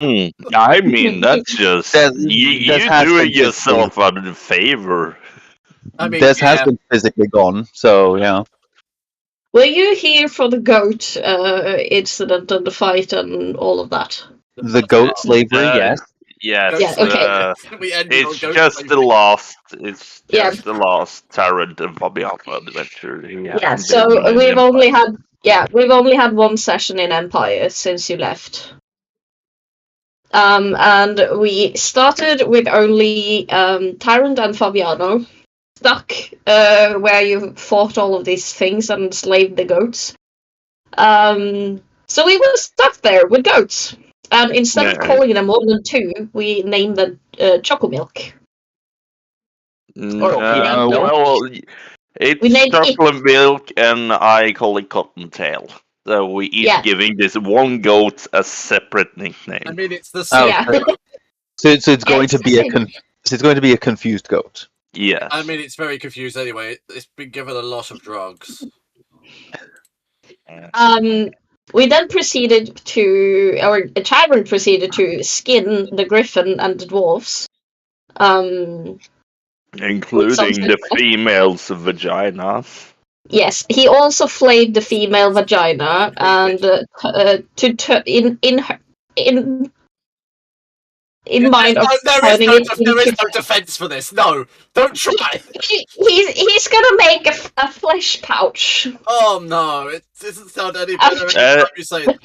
I mean, that's just you has doing been yourself a favor. I mean, Des has been physically gone, so yeah. Were you here for the goat incident and the fight and all of that? The goat slavery, yes. Yes. Yeah, okay. We ended on It's goat just slavery. the last. It's Yeah. just the last Tarrant and Fabiano adventure. He Yeah, hasn't so been in we've only Empire. we've only had one session in Empire since you left. And we started with only Tyrant and Fabiano stuck where you fought all of these things and enslaved the goats. So we were stuck there with goats. And instead of calling them more than two, we named them Chocomilk. Well, it's We named chocolate milk, and I call it cottontail. So we each giving this one goat a separate nickname. I mean, it's the Oh, same. So it's going it's to be it's going to be a confused goat. Yeah. I mean, it's very confused anyway. It's been given a lot of drugs. We then proceeded to, or Tyrant proceeded to skin the griffin and the dwarves. Including the female's vagina. Yes, he also flayed the female vagina and in mind of There is no defense for this. No, don't try. He's gonna make a flesh pouch. Oh no, it doesn't sound any better every time you say that.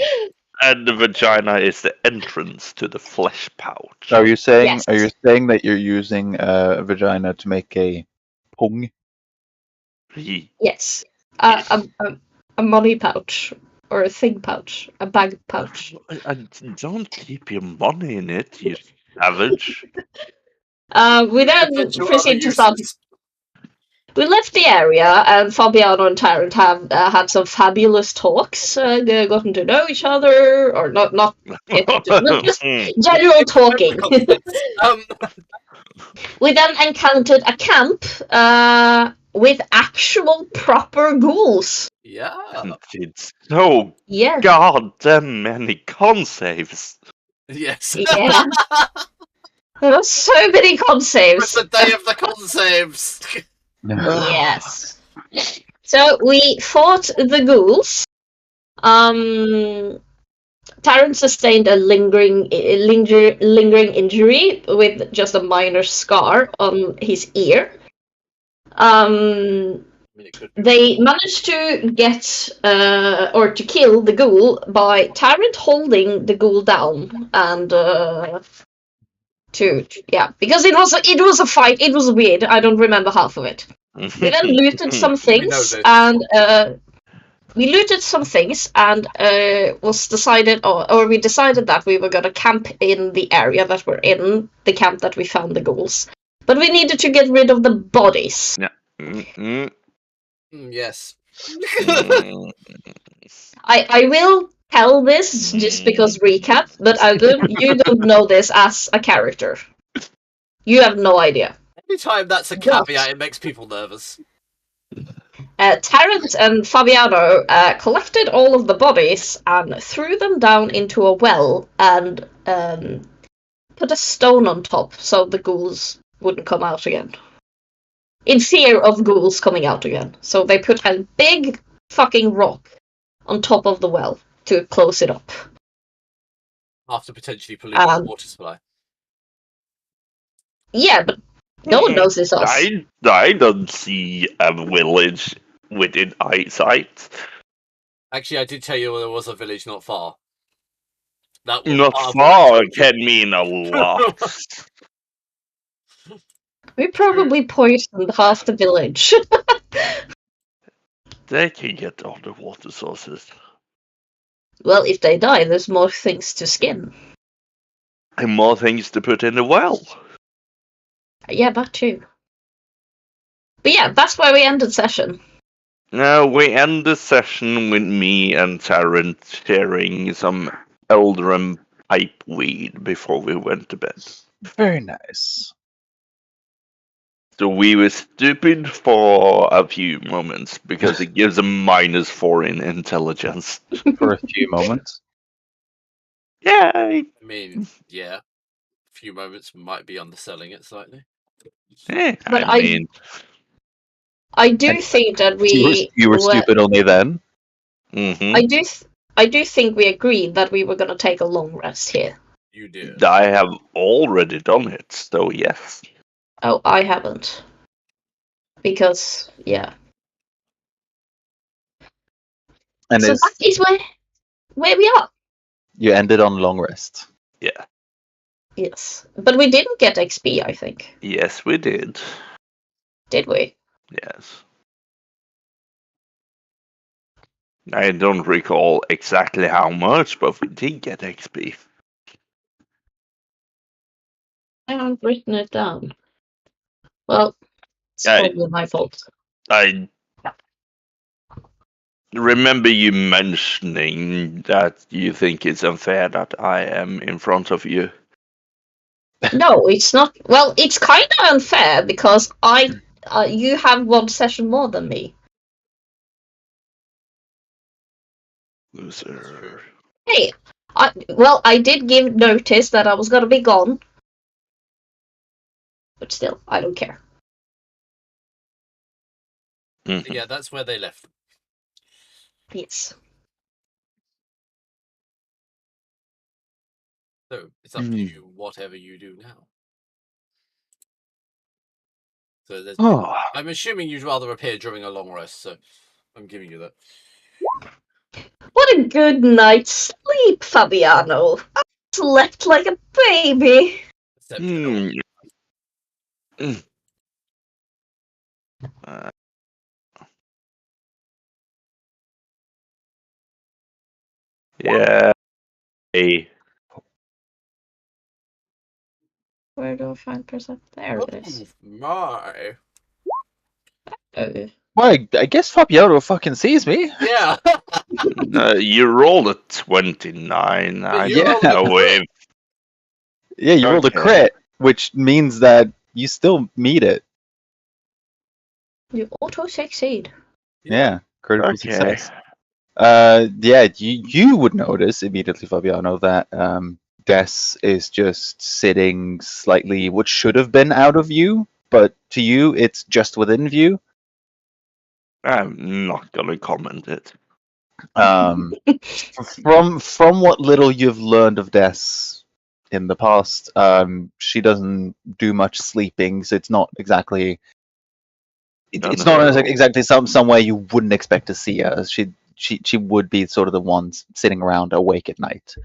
And the vagina is the entrance to the flesh pouch. Are you saying? Yes. Are you saying that you're using a vagina to make a pung? Yes, a money pouch or a thing pouch, a bag pouch. Don't keep your money in it, you savage. We then proceed to start. We left the area, and Fabiano and Tyrant have had some fabulous talks. Gotten to know each other, or not just general talking. We then encountered a camp with actual proper ghouls. Yeah. It's so goddamn many con saves. Yes. Yeah. There were so many con saves. It's the day of the con saves. Yes. So we fought the ghouls. Tyrant sustained a lingering injury with just a minor scar on his ear. They managed to get or to kill the ghoul by Tyrant holding the ghoul down and because it was a fight. It was weird. I don't remember half of it. We then looted some things and we decided that we were gonna camp in the area that we're in, the camp that we found the ghouls. But we needed to get rid of the bodies. Yeah. Yes. I will tell this just because recap, but you don't know this as a character. You have no idea. Anytime that's a caveat, it makes people nervous. Tyrant and Fabiano collected all of the bodies and threw them down into a well and put a stone on top so the ghouls wouldn't come out again. In fear of ghouls coming out again. So they put a big fucking rock on top of the well to close it up. After potentially polluting the water supply. Yeah, but no one knows this us. I don't see a village within eyesight. Actually, I did tell you there was a village not far. Not far can mean a lot. We probably poisoned half the village. They can get all the water sources. Well, if they die, there's more things to skin. And more things to put in the well. Yeah, that too. But yeah, that's where we ended session. Now we end the session with me and Tarrant sharing some Eldrum pipe weed before we went to bed. Very nice. So we were stupid for a few moments because it gives a -4 in intelligence. For a few moments. Yeah, I mean, yeah. A few moments might be underselling it slightly. But I mean, I do think that You were stupid only then. mhm. I do think we agreed that we were gonna take a long rest here. You did. I have already done it, so yes. Oh, I haven't. Because yeah. And So that is where we are. you ended on long rest. Yeah. Yes. But we didn't get XP, I think. Yes, we did. Did we? Yes. I don't recall exactly how much, but we did get XP. I haven't written it down. Well, it's I- probably my fault. I remember you mentioning that you think it's unfair that I am in front of you. No, it's not. Well, it's kind of unfair because you have one session more than me. Loser. Hey, I did give notice that I was gonna be gone, but still, I don't care. Mhm. Yeah, that's where they left them. Yes. So it's up to you, whatever you do now. So there's. Oh, I'm assuming you'd rather appear during a long rest, so I'm giving you that. What a good night's sleep, Fabiano. I slept like a baby. Exceptional. Uh, yeah. Hey. Where do I find percent? There it is. Oh, my. Well, I guess Fabiano fucking sees me. Yeah. You rolled a 29. I you rolled don't a know crit. if. Yeah, you rolled a Okay. crit, which means that you still meet it. You auto succeed. Yeah, critical Okay. success. Yeah, you would notice immediately, Fabiano, that Des is just sitting slightly, what should have been out of view, but to you, it's just within view. I'm not gonna comment it. From what little you've learned of Des in the past, she doesn't do much sleeping, so it's not exactly. It's not exactly somewhere you wouldn't expect to see her. She would be sort of the one sitting around awake at night.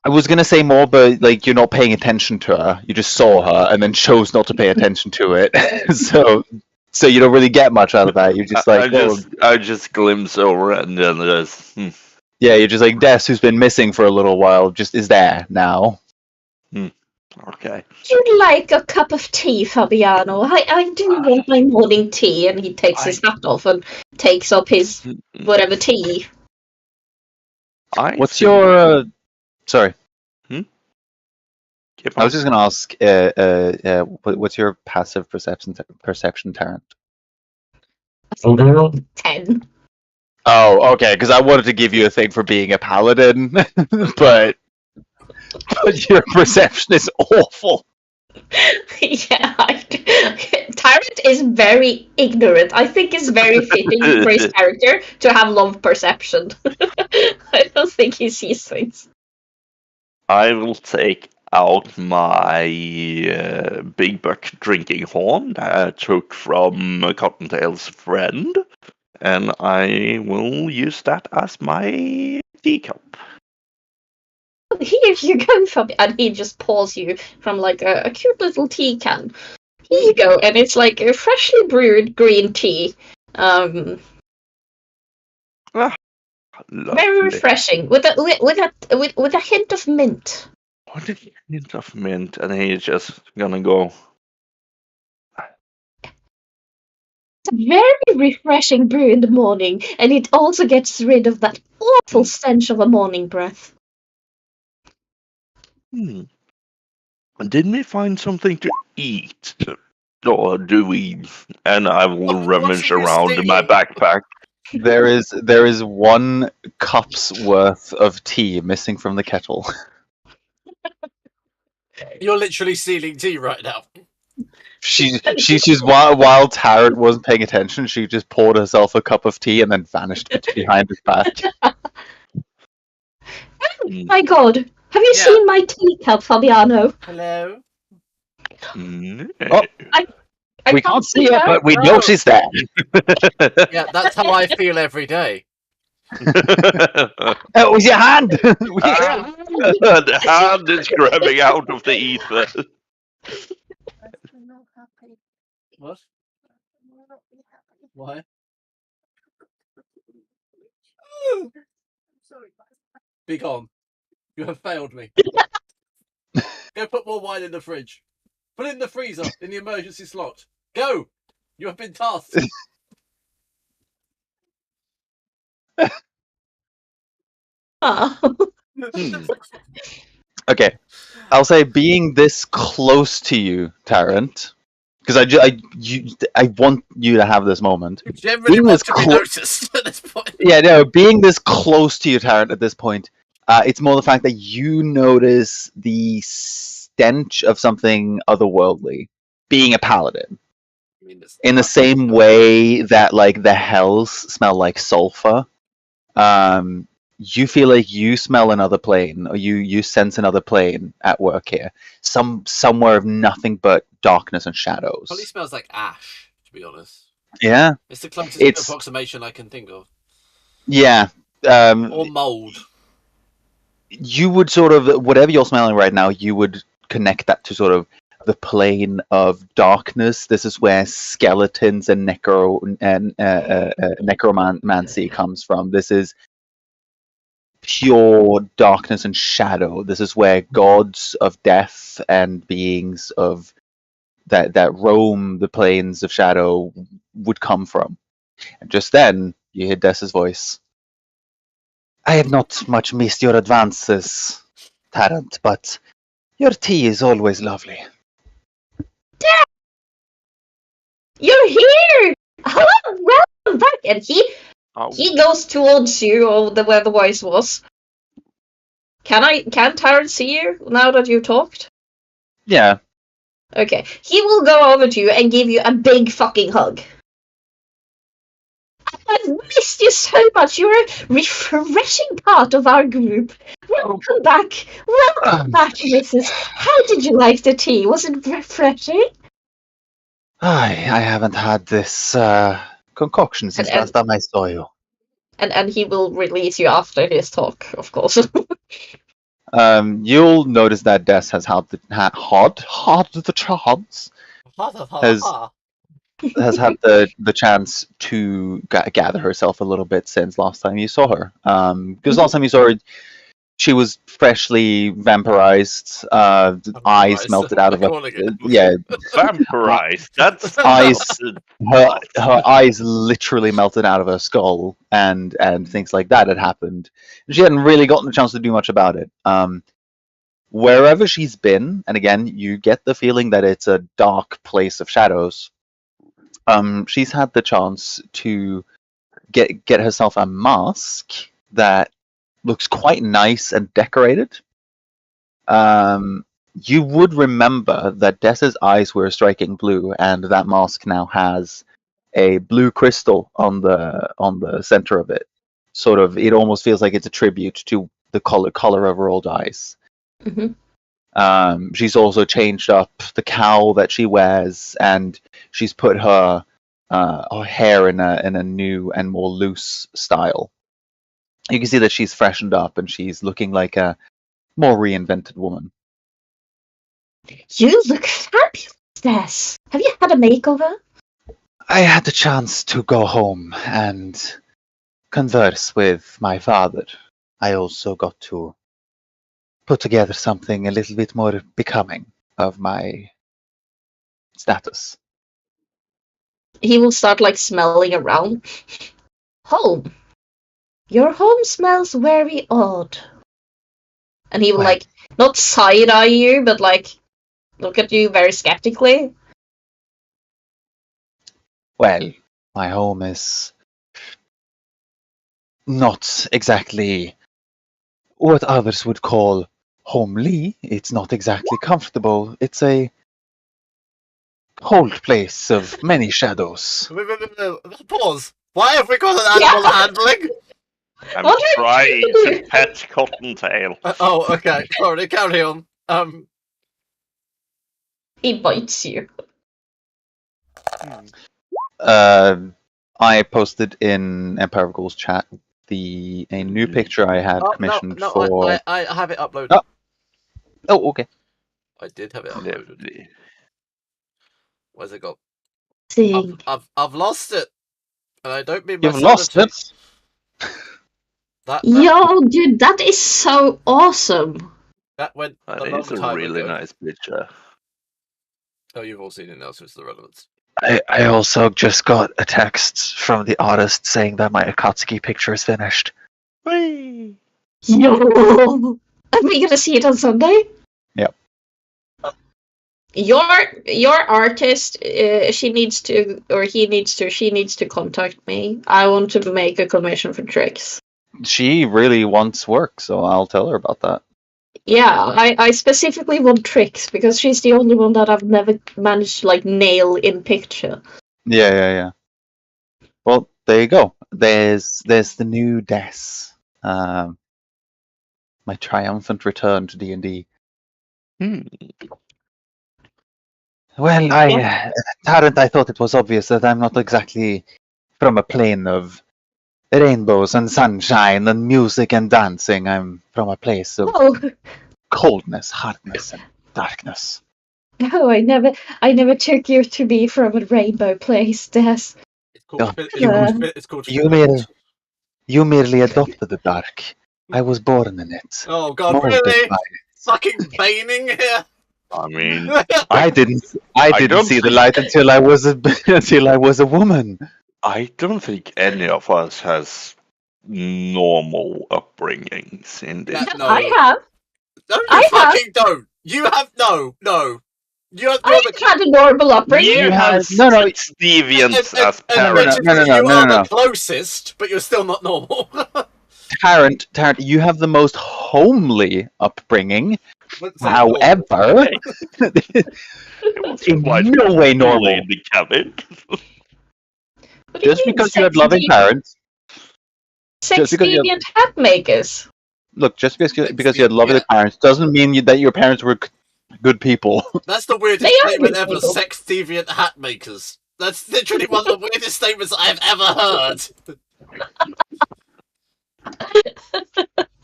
I was gonna say more, but like you're not paying attention to her. You just saw her and then chose not to pay attention to it. so you don't really get much out of that. You're just like, I just glimpse over and then just. yeah, you're just like Des, who's been missing for a little while, just is there now. Okay. You'd like a cup of tea, Fabiano? I do want my morning tea, and he takes his hat off and takes up his whatever tea. What's your? Sorry. I was just gonna ask. What's your passive perception Tarrant? 10. Oh, okay. Because I wanted to give you a thing for being a paladin, but your perception is awful. Yeah, Tyrant is very ignorant. I think it's very fitting for his character to have low perception. I don't think he sees things. I will take out my big buck drinking horn that I took from Cottontail's friend, and I will use that as my teacup. Here you go, Fabi. And he just pours you from like a cute little tea can. Here you go, and it's like a freshly brewed green tea. Very refreshing with a hint of mint. What a hint of mint, and he's just gonna go. It's a very refreshing brew in the morning, and it also gets rid of that awful stench of a morning breath. Didn't we find something to eat? Or do we? And I will rummage around in my backpack. There is 1 cup's worth of tea missing from the kettle. You're literally stealing tea right now. She's while Tarrant wasn't paying attention, she just poured herself a cup of tea and then vanished behind his back. My God, have you seen my teacup, Fabiano? Hello? Oh, I we can't see her, but we know No. she's there. Yeah, that's how I feel every day. It was your hand. The hand is grabbing out of the ether. What? Why? Be gone. You have failed me. Go put more wine in the fridge. Put it in the freezer, in the emergency slot. Go! You have been tasked. Okay, I'll say being this close to you, Tarrant, because I want you to have this moment. You generally Being want this to be noticed at this point. Yeah, no, being this close to you, Tarrant, at this point, it's more the fact that you notice the stench of something otherworldly, being a paladin. In the same way that, like, the hells smell like sulfur, you feel like you smell another plane, or you sense another plane at work here. Somewhere of nothing but darkness and shadows. Probably smells like ash, to be honest. Yeah. It's the closest approximation I can think of. Yeah. Or mold. You would sort of, whatever you're smelling right now, you would connect that to sort of the plane of darkness. This is where skeletons and necromancy comes from. This is pure darkness and shadow. This is where gods of death and beings of that roam the plains of shadow would come from. And just then, you hear Dessa's voice. I have not much missed your advances, Tarrant, but your tea is always lovely. Dad! You're here! Hello, welcome back! And he goes towards you, or where the voice was. Can Tarrant see you now that you talked? Yeah. Okay. He will go over to you and give you a big fucking hug. I've missed you so much. You're a refreshing part of our group. Welcome back. Welcome back, Mrs. How did you like the tea? Was it refreshing? I haven't had this concoction since last time I saw you. And he will release you after his talk, of course. You'll notice that Des has had the chance. Has had the chance to gather herself a little bit since last time you saw her. Because last time you saw her, she was freshly vampirized. Eyes melted out of her. Yeah, vampirized. That's eyes. Her eyes literally melted out of her skull, and things like that had happened. She hadn't really gotten a chance to do much about it. Wherever she's been, and again, you get the feeling that it's a dark place of shadows. She's had the chance to get herself a mask that looks quite nice and decorated. You would remember that Dessa's eyes were striking blue, and that mask now has a blue crystal on the center of it. Sort of, it almost feels like it's a tribute to the color of her old eyes. Mm-hmm. She's also changed up the cowl that she wears, and she's put her hair in a new and more loose style. You can see that she's freshened up and she's looking like a more reinvented woman. You look fabulous, Des. Have you had a makeover? I had the chance to go home and converse with my father. I also got to put together something a little bit more becoming of my status. He will start smelling around. Home. Your home smells very odd. And he will not side-eye you, but look at you very skeptically. Well, my home is not exactly what others would call homely. It's not exactly comfortable. It's a cold place of many shadows. Pause. Why have we got an animal handling? I'm What are you trying doing? to pet Cottontail. Oh, okay. Sorry, carry on. He bites you. I posted in Empire of Ghouls chat a new picture I had commissioned for. I have it uploaded. Oh, okay. I did have it uploaded. Lovely. Where's it gone? Thing. I've lost it, and I don't mean You've my lost sanity. it. That Yo, dude, that is so awesome. that went a That long is a time really ago. nice picture. Oh, you've all seen it now, so it's the relevance. I also just got a text from the artist saying that my Akatsuki picture is finished. Whee! Yo, are we gonna see it on Sunday? Yep. Your artist, she needs to contact me. I want to make a commission for tricks. She really wants work, so I'll tell her about that. Yeah, I specifically want tricks because she's the only one that I've never managed to like nail in picture. Yeah. Well, there you go. There's the new Des. My triumphant return to D&D. Well, Tarrant, I thought it was obvious that I'm not exactly from a plane of rainbows and sunshine and music and dancing. I'm from a place of Oh, coldness, hardness, and darkness. no, I never took you to be from a rainbow place, Des. It's called. Yeah. It's called. You merely adopted the dark. I was born in it. Oh God, Molded really? by Fucking Baning here. I mean, I didn't don't see the think- light until I was a woman. I don't think any of us has normal upbringings in this. No. I have. No, you I have. fucking don't. You have no. You're I've the had a normal upbringing. You have it's deviants as and parents. Richard, No, you are no. the closest, but you're still not normal. Tarrant, you have the most homely upbringing. But However, It was in quite no way normal. in the cabin. What do you Just mean, because you had sex loving parents. Sex because you deviant hat makers. Look, just because you had loving parents doesn't mean that your parents were good people. That's the weirdest They are statement good ever. people. Sex deviant hat makers. That's literally one of the weirdest statements I have ever heard.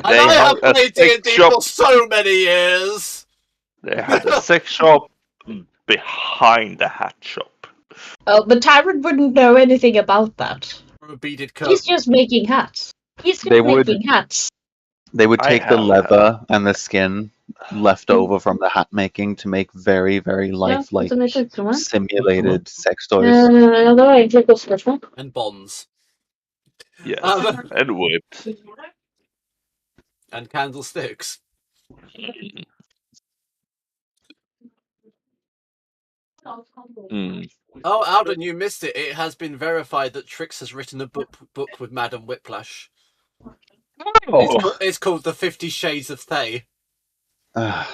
And I have a played sex D&D shop. for so many years. They had a sex shop behind the hat shop. Oh, but Tyrant wouldn't know anything about that. From a beaded He's curtain. just making hats. He's just They would- making hats. They would I take the have leather and the skin left over from the hat making to make very, very lifelike simulated sex toys. And bonds. Yes, Um, and whips. and candlesticks. Mm. Oh, Alden, you missed it. It has been verified that Trix has written a book with Madam Whiplash. It's called The 50 Shades of Thay. That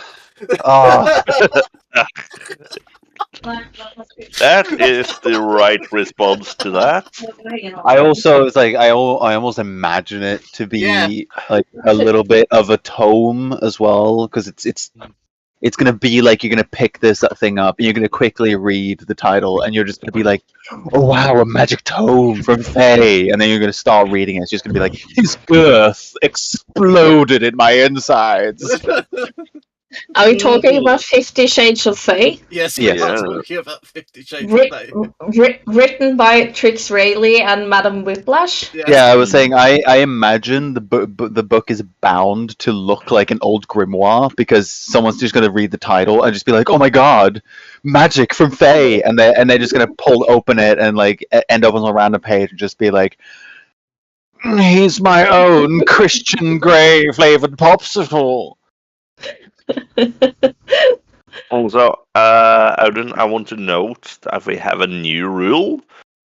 is the right response to that. I also it's like I almost imagine it to be like a little bit of a tome as well, because it's gonna be like you're gonna pick this thing up and you're gonna quickly read the title and you're just gonna be like, oh wow, a magic tome from Faye, and then you're gonna start reading it. It's just gonna be like, his girth exploded in my insides. Are we talking about 50 Shades of Thay? Yes, Yes. we are talking about 50 Shades of Thay. Written by Trix Rayleigh and Madam Whiplash? Yes. Yeah, I was saying I imagine the book is bound to look like an old grimoire because someone's just gonna read the title and just be like, "Oh my god, magic from Faye," and they're just gonna open it and like end up on a random page and just be like, "He's my own Christian Grey flavored popsicle." Also, Odin, I want to note that we have a new rule.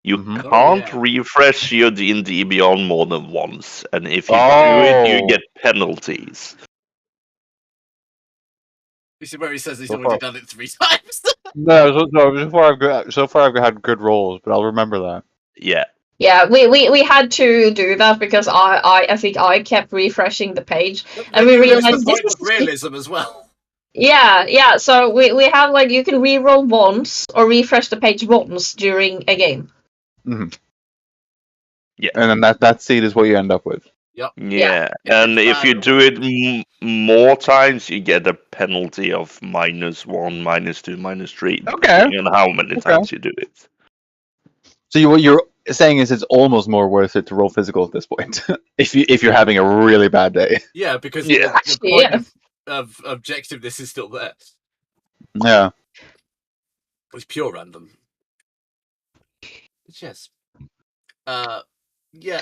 You Mhm. can't yeah. refresh your D&D Beyond more than once, and if you do Oh. it, you get penalties. This is where he says he's So already far. done it 3 times. No, so far I've had good rolls, but I'll remember that. Yeah. Yeah, we had to do that because I think I kept refreshing the page, and we Then you lose realized the this point of is realism as well. yeah. So we have like you can re-roll once or refresh the page once during a game. Mhm. Yeah. And then that seed is what you end up with. Yeah, Yeah, and it's if you bad. do it more times, you get a penalty of -1, -2, -3, Okay. depending on how many Okay. times you do it. So what you're saying is it's almost more worth it to roll physical at this point, if you're having a really bad day. Yeah, because Yeah. the Actually, point yeah. of objectiveness is still there. Yeah. It's pure random. But yes. Yeah.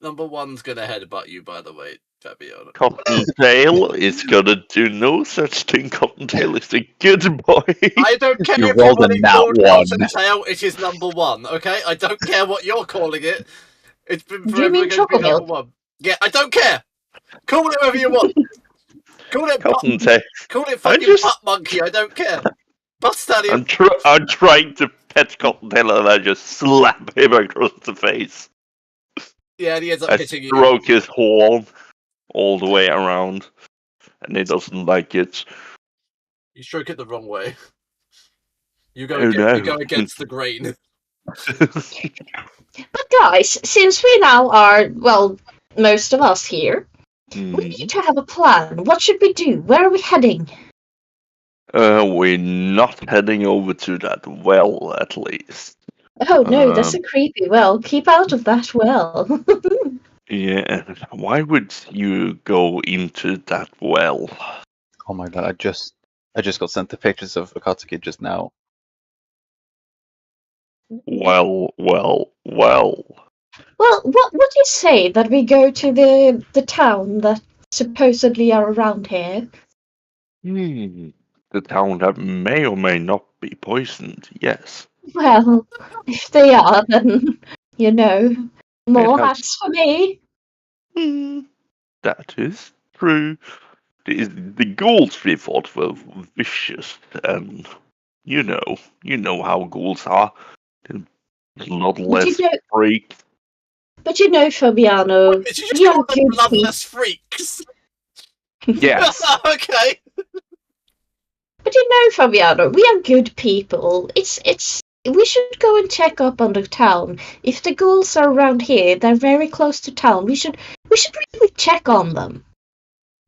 Number one's gonna headbutt you. By the way, Fabiano. Cottontail is gonna do no such thing. Cottontail is a good boy. I don't care You if rolled a everybody nat called one. Cottontail. It is number one. Okay, I don't care what you're calling it. It's been Do you forever mean going to be number Chocomilk? one. Yeah, I don't care. Call it whatever you want. Call it Cottontail. call it I fucking just- butt monkey. I don't care. Butt stallion. I'm trying to pet Cottontail and I just slap him across the face. Yeah, and he ends up I hitting you. stroke his horn all the way around, and he doesn't like it. You stroke it the wrong way. You go Oh, no. you go against the grain. But guys, since we now are, well, most of us here, we need Hmm. to have a plan. What should we do? Where are we heading? We're not heading over to that well, at least. Oh no, that's a creepy well. Keep out of that well. Yeah. Why would you go into that well? Oh my god! I just got sent the pictures of Akatsuki just now. Well. Well, what would you say that we go to the town that supposedly are around here? The town that may or may not be poisoned. Yes. Well, if they are, then you know, more has- hats for me. That is true. The ghouls we fought were vicious, and you know how ghouls are. Bloodless know- freaks. But you know, Fabiano, Did you just we are call them good bloodless freaks? Yes. Okay. But you know, Fabiano, we are good people. It's we should go and check up on the town. If the ghouls are around here, they're very close to town. We should really check on them.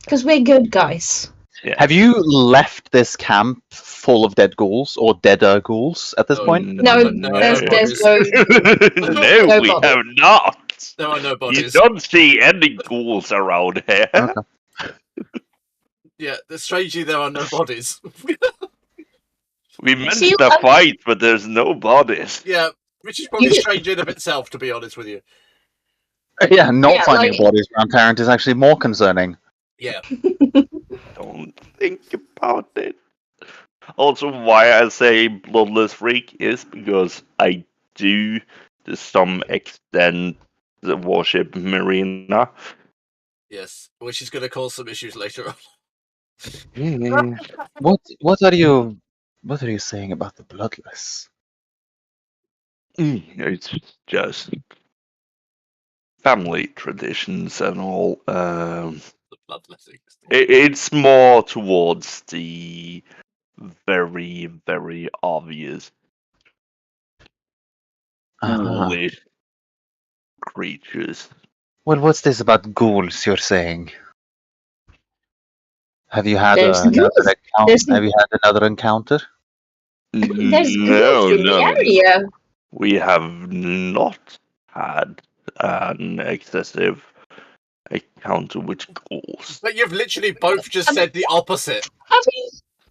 Because we're good guys. Yeah. Have you left this camp full of dead ghouls or deader ghouls at this point? No, there's no No, no we bother. have not. There are no You bodies. don't see any ghouls around here. Okay. Yeah, strangely there are no bodies. We managed See, to fight, but there's no bodies. Yeah, which is probably You- strange in of itself, to be honest with you. Yeah, not Yeah, finding like- bodies around Tarrant is actually more concerning. Yeah. Don't think about it. Also, why I say bloodless freak is because I do, to some extent, worship Marina. Yes. Which is going to cause some issues later on. What are you saying about the bloodless? It's just family traditions and all. The bloodletting. It's more towards the very, very obvious ghoulish creatures. Well, what's this about ghouls you're saying? Have you had There's another ghouls. encounter? There's- Have you had another encounter? There's No, ghouls in the area. We have not had an excessive encounter with ghouls. But you've literally both just said the opposite.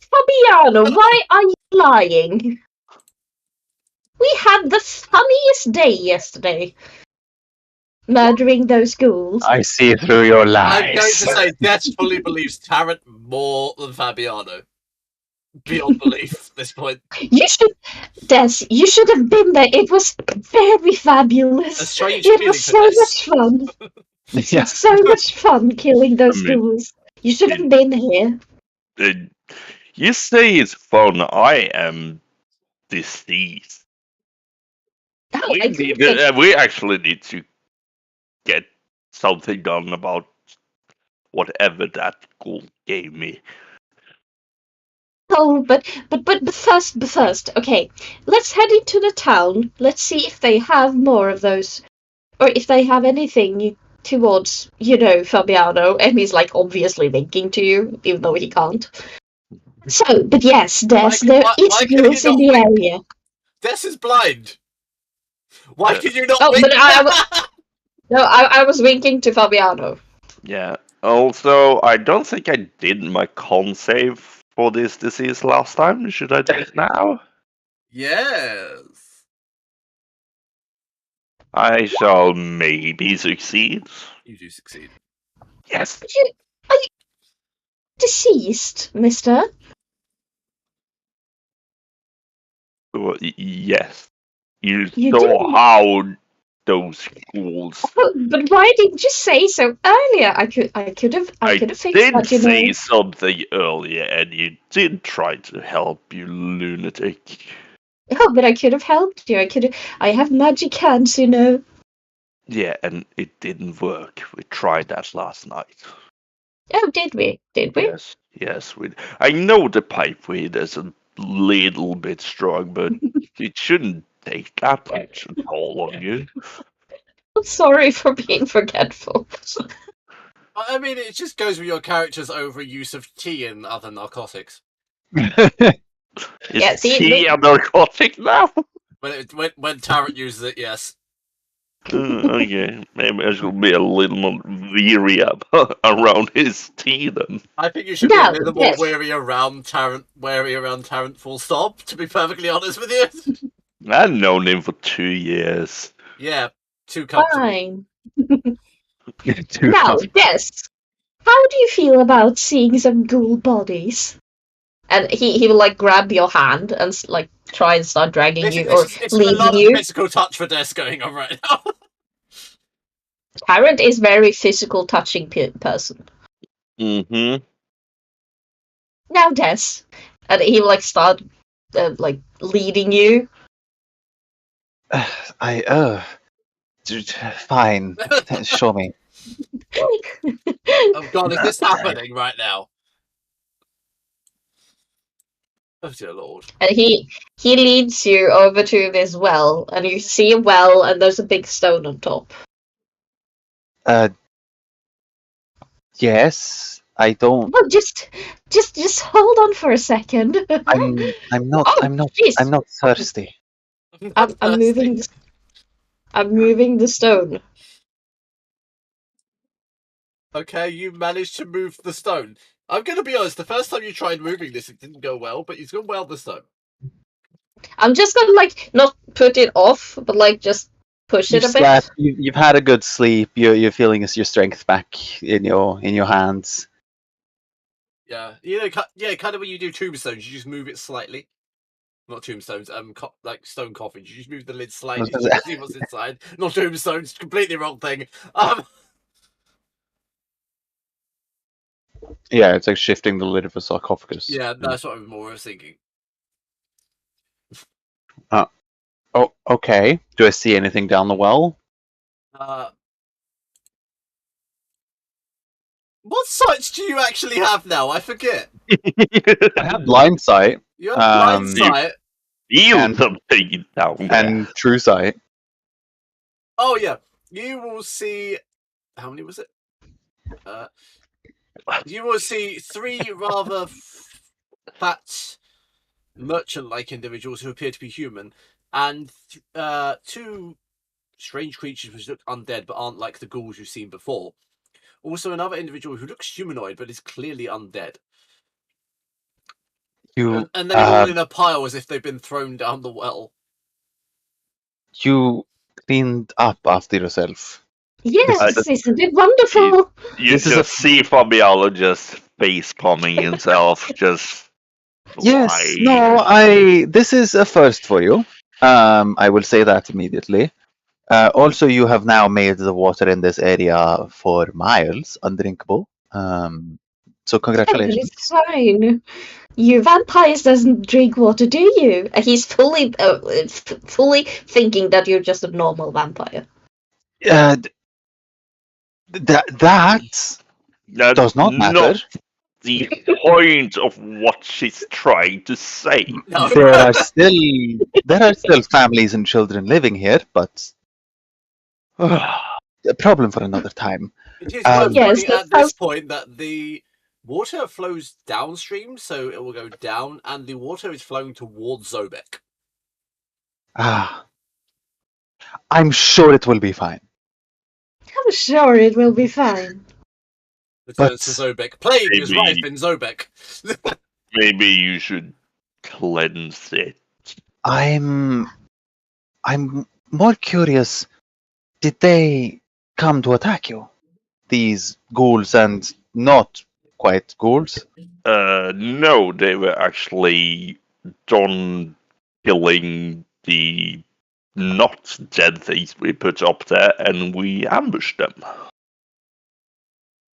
Fabiano, why are you lying? We had the funniest day yesterday. Murdering those ghouls. I see through your I'm going to lies. say Des fully believes Tarrant more than Fabiano. Beyond belief. at this point. You should, Des. You should have been there. It was very fabulous. A strange It feeling was for so Des. much fun. Yeah. So much fun killing those I mean, ghouls. You should have been here. You say it's fun. I am deceased. Oh, I couldn't get We actually need to get something done about whatever that ghoul gave me. Oh, but first, okay. Let's head into the town. Let's see if they have more of those, or if they have anything towards, Fabiano. And he's like obviously linking to you, even though he can't. So, but yes, there is why can ghouls you in not the wink? area. Des is blind. Why can you not Oh, wink? but I was winking to Fabiano. Yeah. Also, I don't think I did my con save for this disease last time. Should I do it now? Yes. I shall maybe succeed. You do succeed. Yes. Are you deceased, mister? Well, yes. You You saw didn't- how those ghouls. Oh, but why didn't you say so earlier? I could have fixed did that, say something earlier, and you did try to help, you lunatic. Oh, but I could have helped you. I have magic hands, you know. Yeah, and it didn't work. We tried that last night. Oh, did we? Did we? Yes. I know the pipe weed is a little bit strong, but it shouldn't take that much toll on you. I'm sorry for being forgetful. I mean, it just goes with your character's overuse of tea and other narcotics. Is tea a narcotic now? When Tarrant uses it, yes. Okay, maybe I should be a little more weary around his tea then. I think you should be a No, little more yes. wary around Tarrant, full stop, to be perfectly honest with you. I've known him for 2 years. Yeah, too comfortable. Fine. Now, yes. How do you feel about seeing some ghoul bodies? And he will like grab your hand and like try and start dragging you or It's a leading lot of you. physical touch for Des going on right now. Tarrant is very physical touching person. Mm-hmm. Now, Des, and he will like start like leading you. Fine. Show me. Oh god, is this happening right now? Oh dear lord. And he leads you over to this well, and you see a well, and there's a big stone on top. Yes. I don't. Well, just hold on for a second. I'm not. Oh, I'm not. jeez. I'm not thirsty. I'm moving. I'm moving the stone. Okay, you managed to move the stone. I'm gonna be honest, the first time you tried moving this, it didn't go well, but you've gone well this time. I'm just gonna like not put it off, but like just push it a bit. You've had a good sleep. You're feeling your strength back in your hands. Yeah, kind of when you do tombstones, you just move it slightly. Not tombstones, like stone coffins. You just move the lid slightly so you can see what's inside. Not tombstones, completely wrong thing. Yeah, it's like shifting the lid of a sarcophagus. Yeah, that's what I'm more thinking. Oh, okay. Do I see anything down the well? What sights do you actually have now? I forget. I have blind sight. You have blind Um, sight. Feel And- something down there. and true sight. Oh yeah, you will see. How many was it? You will see 3 rather fat merchant-like individuals who appear to be human, and 2 strange creatures which look undead but aren't like the ghouls you've seen before. Also, another individual who looks humanoid but is clearly undead. You And they're all in a pile as if they've been thrown down the well. you cleaned up after yourself. Yes, isn't it wonderful? You This is just see Fabiano just face palming himself, just Yes, Why? no, this is a first for you. I will say that immediately. Also, you have now made the water in this area for miles undrinkable. So Yeah, but congratulations. it's fine. You vampires doesn't drink water, do you? He's fully thinking that you're just a normal vampire. Uh, that That's does not matter. not the point of what she's trying to say. No. There are still families and children living here, but a problem for another time. It is worth Yes, noting that at this sounds- point that the water flows downstream, so it will go down, and the water is flowing towards Zobek. I'm sure it will be fine. I'm sure it will be fine. Returns to Zobek. Plague is Maybe- rife in Zobek. Maybe you should cleanse it. I'm more curious. Did they come to attack you? These ghouls and not quite ghouls? No, they were actually done killing the not dead things we put up there, and we ambushed them.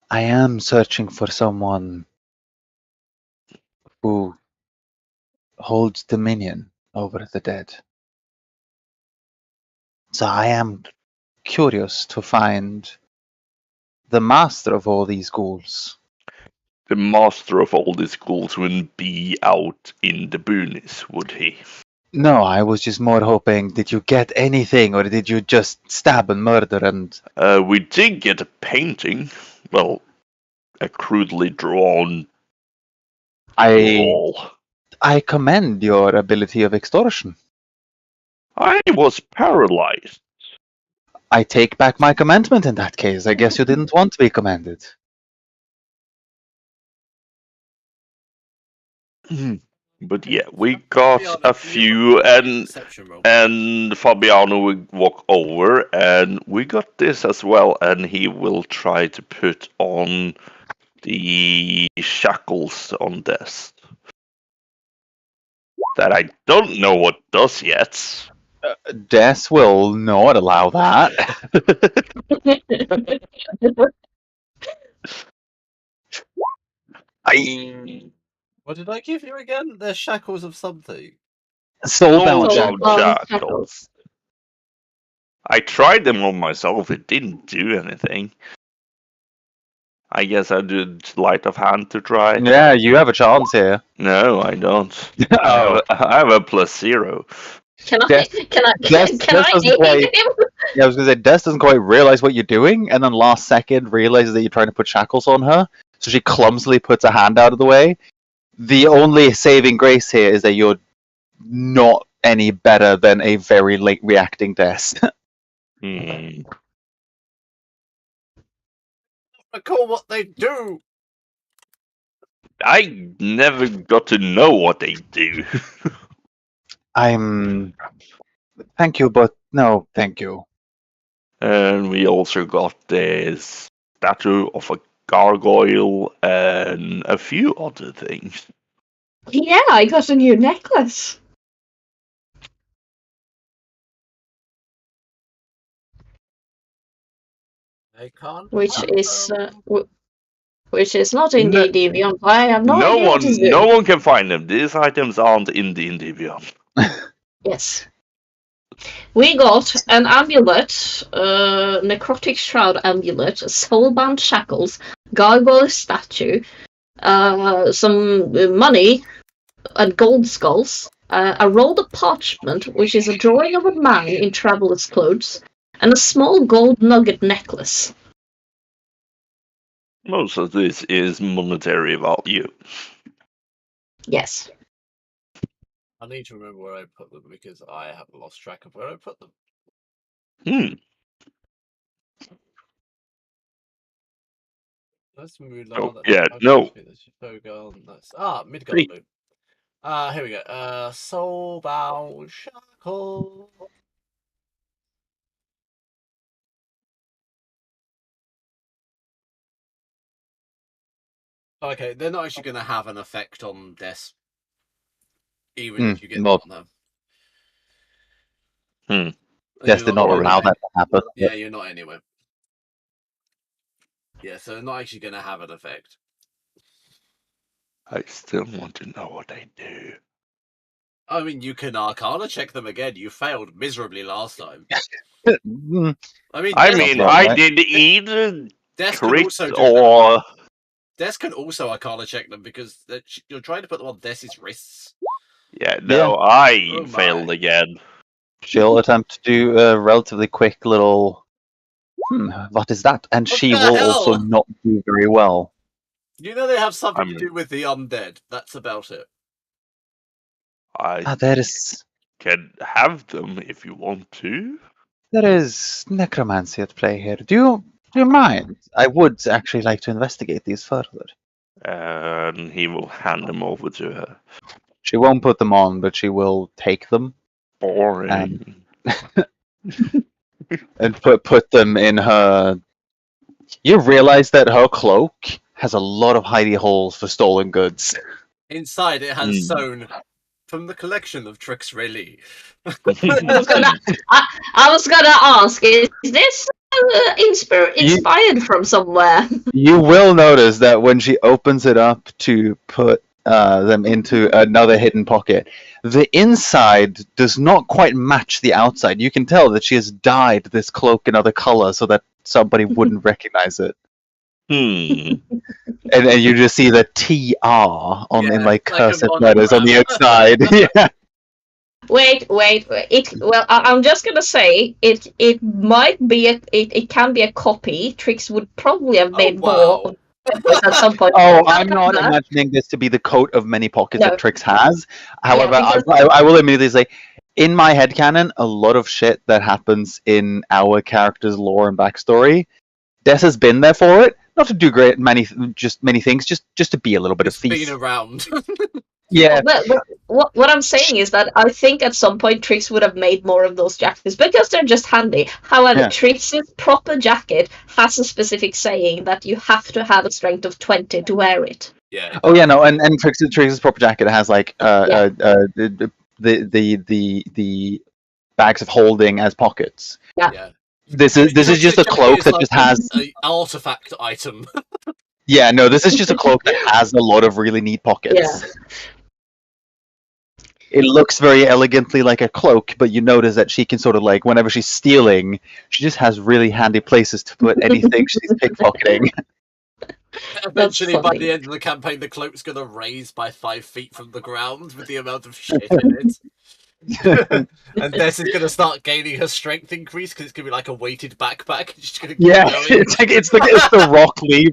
I am searching for someone who holds dominion over the dead. So I am curious to find the master of all these ghouls. The master of all these ghouls wouldn't be out in the boonies, would he? No, I was just more hoping, did you get anything or did you just stab and murder and... We did get a painting. Well, a crudely drawn wall. I commend your ability of extortion. I was paralyzed. I take back my commandment in that case. I guess you didn't want to be commanded. But yeah, we got Fabiano, a do you few, want a and perception roll? Fabiano will walk over, and we got this as well, and he will try to put on the shackles on this. That I don't know what does yet. Des will not allow that. What did I give you again? They're shackles of something. Soulbound Soulbound shackles. shackles. I tried them on myself, it didn't do anything. I guess I did sleight of hand to try. Yeah, you have a chance here. No, I don't. Oh. I have a +0. Can I? Des- Can I? Des Can I doesn't aid quite- him? Yeah, I was going to say, Des doesn't quite realize what you're doing, and then last second realizes that you're trying to put shackles on her, so she clumsily puts a hand out of the way. The only saving grace here is that you're not any better than a very late reacting Des. Recall what they do. I never got to know what they do. Thank you, but no, thank you. And we also got this statue of a gargoyle and a few other things. Yeah, I got a new necklace. They can't. Which find is them. which is not in No- D&D-Empire. I have no idea what is No one can find them. These items aren't in D&D Beyond. Yes. We got an amulet, necrotic shroud amulet, soulbound shackles, gargoyle statue, some money and gold skulls, a roll of parchment, which is a drawing of a man in traveler's clothes, and a small gold nugget necklace. Most of this is monetary value. Yes. I need to remember where I put them because I have lost track of where I put them. That's Mulan. Oh, That's yeah, Archie, no. That's Shogun. That's Midgard. Here we go. Soulbound shackle. Okay, they're not actually going to have an effect on this. even if you get well, on them. Hmm. Yes, You're did not not allow anyway. that to happen. Yeah, you're not anyway. Yeah, so they're not actually going to have an effect. I still want to know what they do. I mean, you can Arcana check them again. You failed miserably last time. Mm, I mean, I Des- mean, not I right. did either Des can crit also do or... that. Des can also Arcana check them because you're trying to put them on Des's wrists. Yeah, no, I Oh my. failed again. She'll attempt to do a relatively quick little. What is that? And What she the will hell? also not do very well. You know they have something to I'm- do with the undead. That's about it. I There is have them if you want to. necromancy at play here. Do you mind? I would actually like to investigate these further. And he will hand them over to her. She won't put them on, but she will take them Boring. and put them in her. You realize that her cloak has a lot of hidey holes for stolen goods. Inside it has Hmm. sewn from the collection of tricks really. I was gonna ask, is this inspired from somewhere? You will notice that when she opens it up to put them into another hidden pocket, the inside does not quite match the outside. You can tell that she has dyed this cloak another color so that somebody wouldn't recognize it. Hmm. And you just see the TR in Yeah, like like a cursive letters on the monogram. outside. Yeah. Wait. I'm just gonna say it might be it can be a copy. Trix would probably have made more at some point. Oh, I'm not imagining this to be the coat of many pockets No. that Trix has. However, because- I will immediately say, in my headcanon, a lot of shit that happens in our character's lore and backstory, Des has been there for it. Not to do many things, just to be a little bit of It's thief. been around. Yeah, But what I'm saying is that I think at some point Trix would have made more of those jackets because they're just handy. However, Yeah. Trix's proper jacket has a specific saying that you have to have a strength of 20 to wear it. Yeah. Oh yeah, no, and Trix's proper jacket has like the bags of holding as pockets. Yeah. This is just a cloak that just has. an artifact item. Yeah, no, this is just a cloak that has a lot of really neat pockets. Yeah. It looks very elegantly like a cloak, but you notice that she can sort of like, whenever she's stealing, she just has really handy places to put anything she's pickpocketing. Eventually, by funny. the end of the campaign, the cloak's going to raise by 5 feet from the ground with the amount of shit in it. And Des is going to start gaining her strength increase because it's going to be like a weighted backpack. She's going to keep Yeah, going. it's the Rock Lee,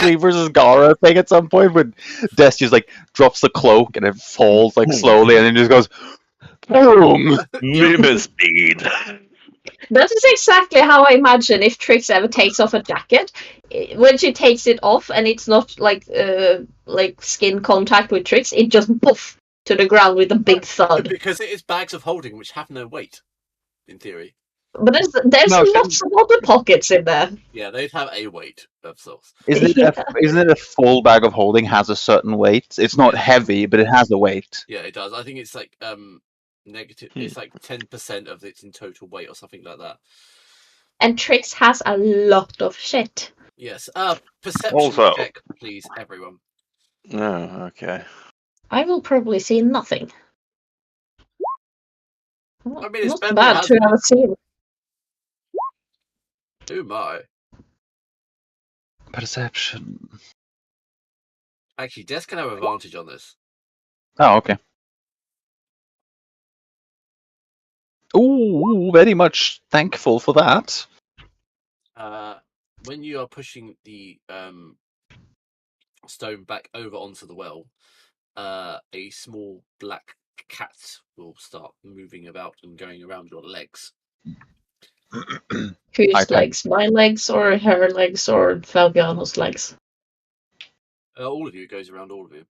Lee versus Gara thing at some point when Des just like drops the cloak and it falls like slowly and then just goes boom. Mimic speed. That is exactly how I imagine if Trix ever takes off a jacket. When she takes it off and it's not like skin contact with Trix, it just poof to the ground with a big thud. Because it is bags of holding which have no weight, in theory. But there's No, lots of other pockets in there. Yeah, they'd have a weight of sorts. Isn't it a full bag of holding has a certain weight? It's not heavy, but it has a weight. Yeah, it does. I think it's like negative. It's like 10% of its in total weight or something like that. And Trix has a lot of shit. Yes. Perception Also- check, please, everyone. Oh, okay. I will probably see nothing. I mean, it's Not better bad than to have a scene. Oh my! Perception. Actually, Des can have advantage on this. Oh, okay. Ooh, very much thankful for that. When you are pushing the stone back over onto the well, a small black cat will start moving about and going around your legs. Whose Okay. legs? My legs or her legs or Fabiano's legs? All of you, it goes around all of you.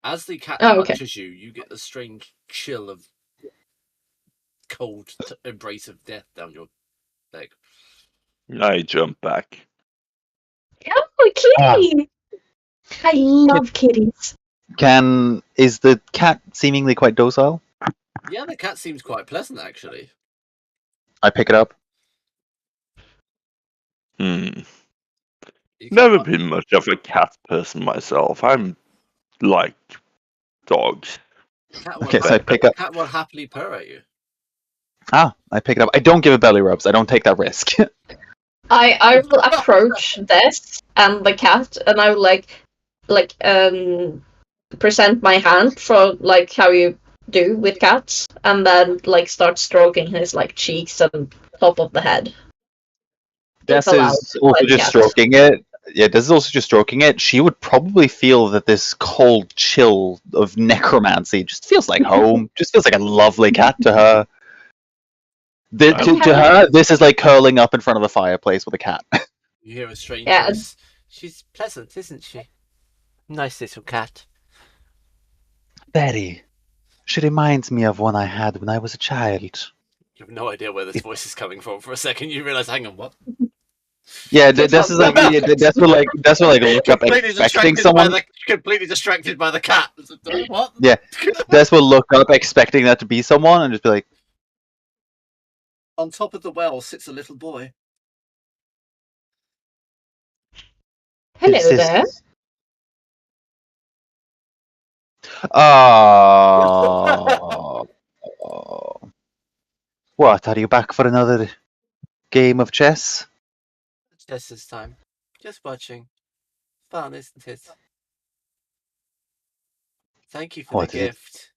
As the cat Oh, okay. touches you, you get the strange chill of cold embrace of death down your leg. I jump back. Oh, kitty! I love kitties. Is the cat seemingly quite docile? Yeah, the cat seems quite pleasant, actually. I pick it up. Hmm. You Never can't- been much of a cat person myself. I'm like dogs. Cat will, Okay, so I pick up. cat will happily purr at you. I pick it up. I don't give it belly rubs. I don't take that risk. I will approach this and the cat, and I will present my hand for like how you do with cats, and then like start stroking his like cheeks and top of the head. This If allowed is also by the just cat. stroking it. Yeah, this is also just stroking it. She would probably feel that this cold chill of necromancy just feels like home. Just feels like a lovely cat to her. To her, this is like curling up in front of the fireplace with a cat. You hear a strange Yeah. voice. She's pleasant, isn't she? Nice little cat. Very. She reminds me of one I had when I was a child. You have no idea where this voice is coming from. For a second, you realize, hang on, what? Yeah, this is like that's what look up expecting someone. Completely distracted by the cat. What? Yeah, that's what look up expecting that to be someone and just be like, On top of the well sits a little boy. Hello "Is this-" there. Oh. What, are you back for another game of chess? Just this time. Just watching. Fun, isn't it? Thank you for What the is it? gift.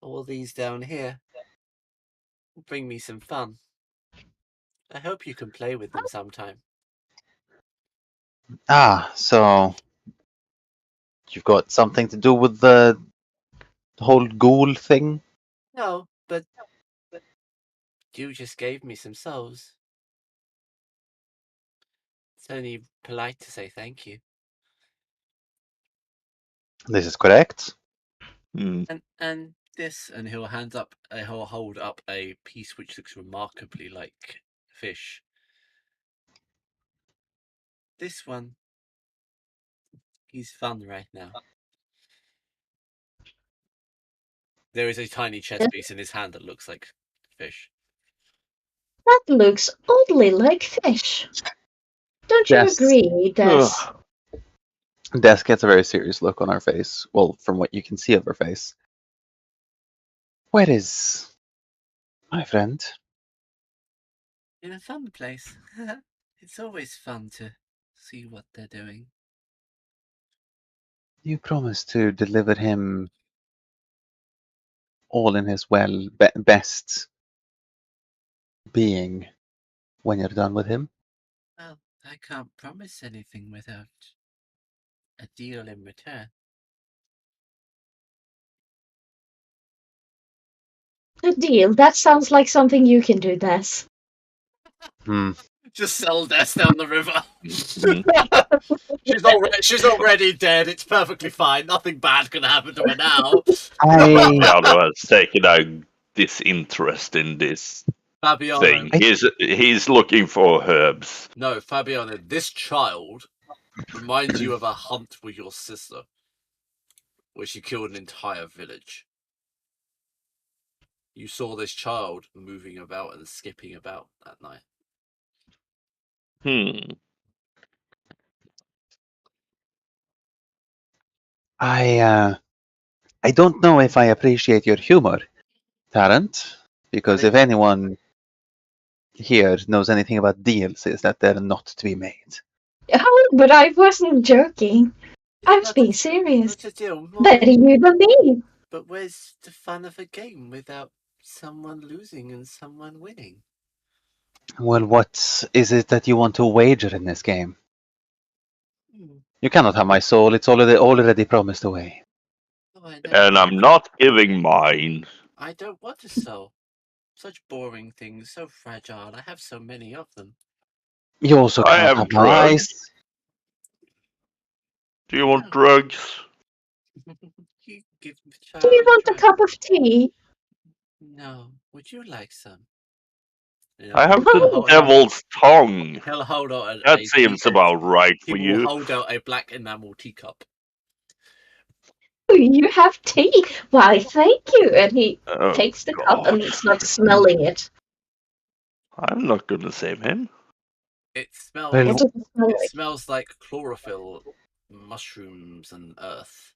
All these down here will bring me some fun. I hope you can play with them sometime. Ah, so you've got something to do with the whole ghoul thing? No, but you just gave me some souls. It's only polite to say thank you. This is correct. Hmm. And this, and he'll hold up a piece which looks remarkably like fish. This one, he's fun right now. There is a tiny chess piece in his hand that looks like fish. That looks oddly like fish. Don't you Yes. agree, Des? Des gets a very serious look on her face. Well, from what you can see of her face. Where is my friend? In a fun place. It's always fun to see what they're doing. You promised to deliver him all in his best being when you're done with him. Well, I can't promise anything without a deal in return. A deal? That sounds like something you can do, Des. Just sell Des down the river. Hmm. She's already dead. It's perfectly fine. Nothing bad can happen to her now. Fabiano has taken a disinterest in this Fabiano. thing. He's looking for herbs. No, Fabiano, this child reminds you of a hunt with your sister, where she killed an entire village. You saw this child moving about and skipping about that night. I don't know if I appreciate your humor, Tarrant, because if anyone here knows anything about deals, is that they're not to be made. Oh, but I wasn't joking. I was being serious. What's the deal? Better you than me. But where's the fun of a game without someone losing and someone winning? Well, what is it that you want to wager in this game? Hmm. You cannot have my soul. It's already promised away. Oh, I know. And I'm not giving mine. I don't want to sell. Such boring things, so fragile. I have so many of them. You also I cannot have have my eyes. Do you want drugs? You give the child Do you want a drug. cup of tea? No. Would you like some? You know, I have he'll the hold out- devil's tongue. He'll hold out That a seems teacup. about right He for will you. hold out a black enamel teacup. You have tea. Why, thank you. And he Oh, takes the cup and God. starts smelling it. I'm not gonna save him. It smells. Well, What does it smell It like? smells like chlorophyll, mushrooms, and earth.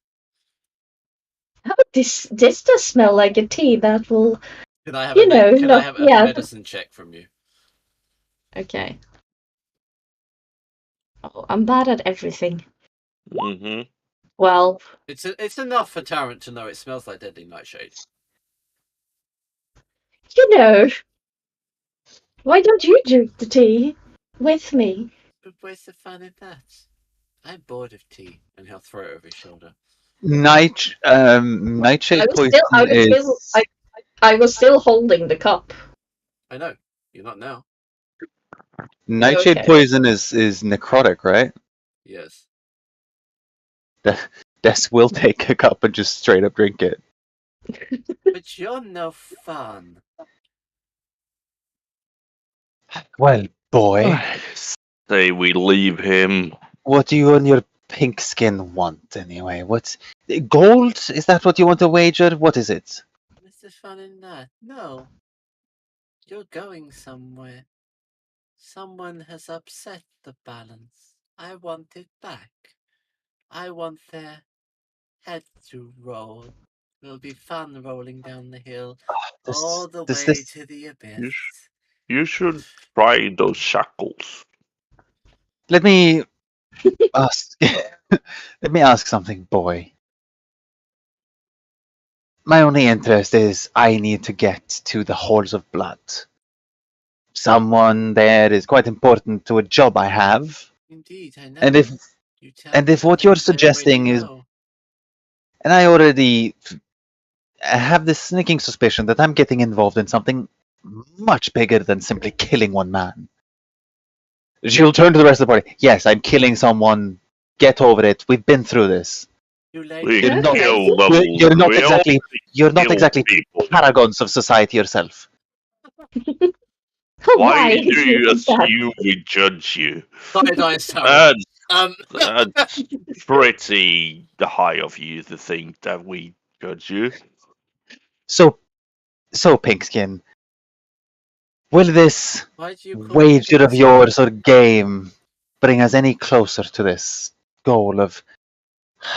Oh, this does smell like a tea that will, Can I have you know, Can I not, have a yeah. medicine check from you? Okay. Oh, I'm bad at everything. Mm-hmm. Well, It's enough for Tarrant to know it smells like deadly nightshade. you know, why don't you drink the tea with me? But where's the fun in that? I'm bored of tea, and he'll throw it over his shoulder. Nightshade poison is. I was still holding the cup. I know you're not now. Nightshade Okay. poison is necrotic, right? Yes. Des will take a cup and just straight up drink it. But you're no fun. Well, boy, I say we leave him. what do you and your pink skin want anyway? What's gold? Is that what you want to wager? What is it? What's the fun in that? No. You're going somewhere. Someone has upset the balance. I want it back. I want their head to roll. It'll be fun rolling down the hill all the way to the abyss. You should try those shackles. Let me ask. Let me ask something, boy. My only interest is I need to get to the halls of blood. Someone there is quite important to a job I have. Indeed, I know. And if You tell and me if what things you're I already suggesting is, know. and I already have this sneaking suspicion that I'm getting involved in something much bigger than simply killing one man. She'll turn to the rest of the party. Yes, I'm killing someone. Get over it. We've been through this. You We lady, You're not- kill them. You're not We all exactly. You're not kill exactly people. paragons of society yourself. Why Why do you think that? assume we judge you? side-eyes Tarrant. That's pretty high of you to think that we judge you. So, Pinkskin, will this Why do you call me wager of Pinkskin? yours or game bring us any closer to this goal of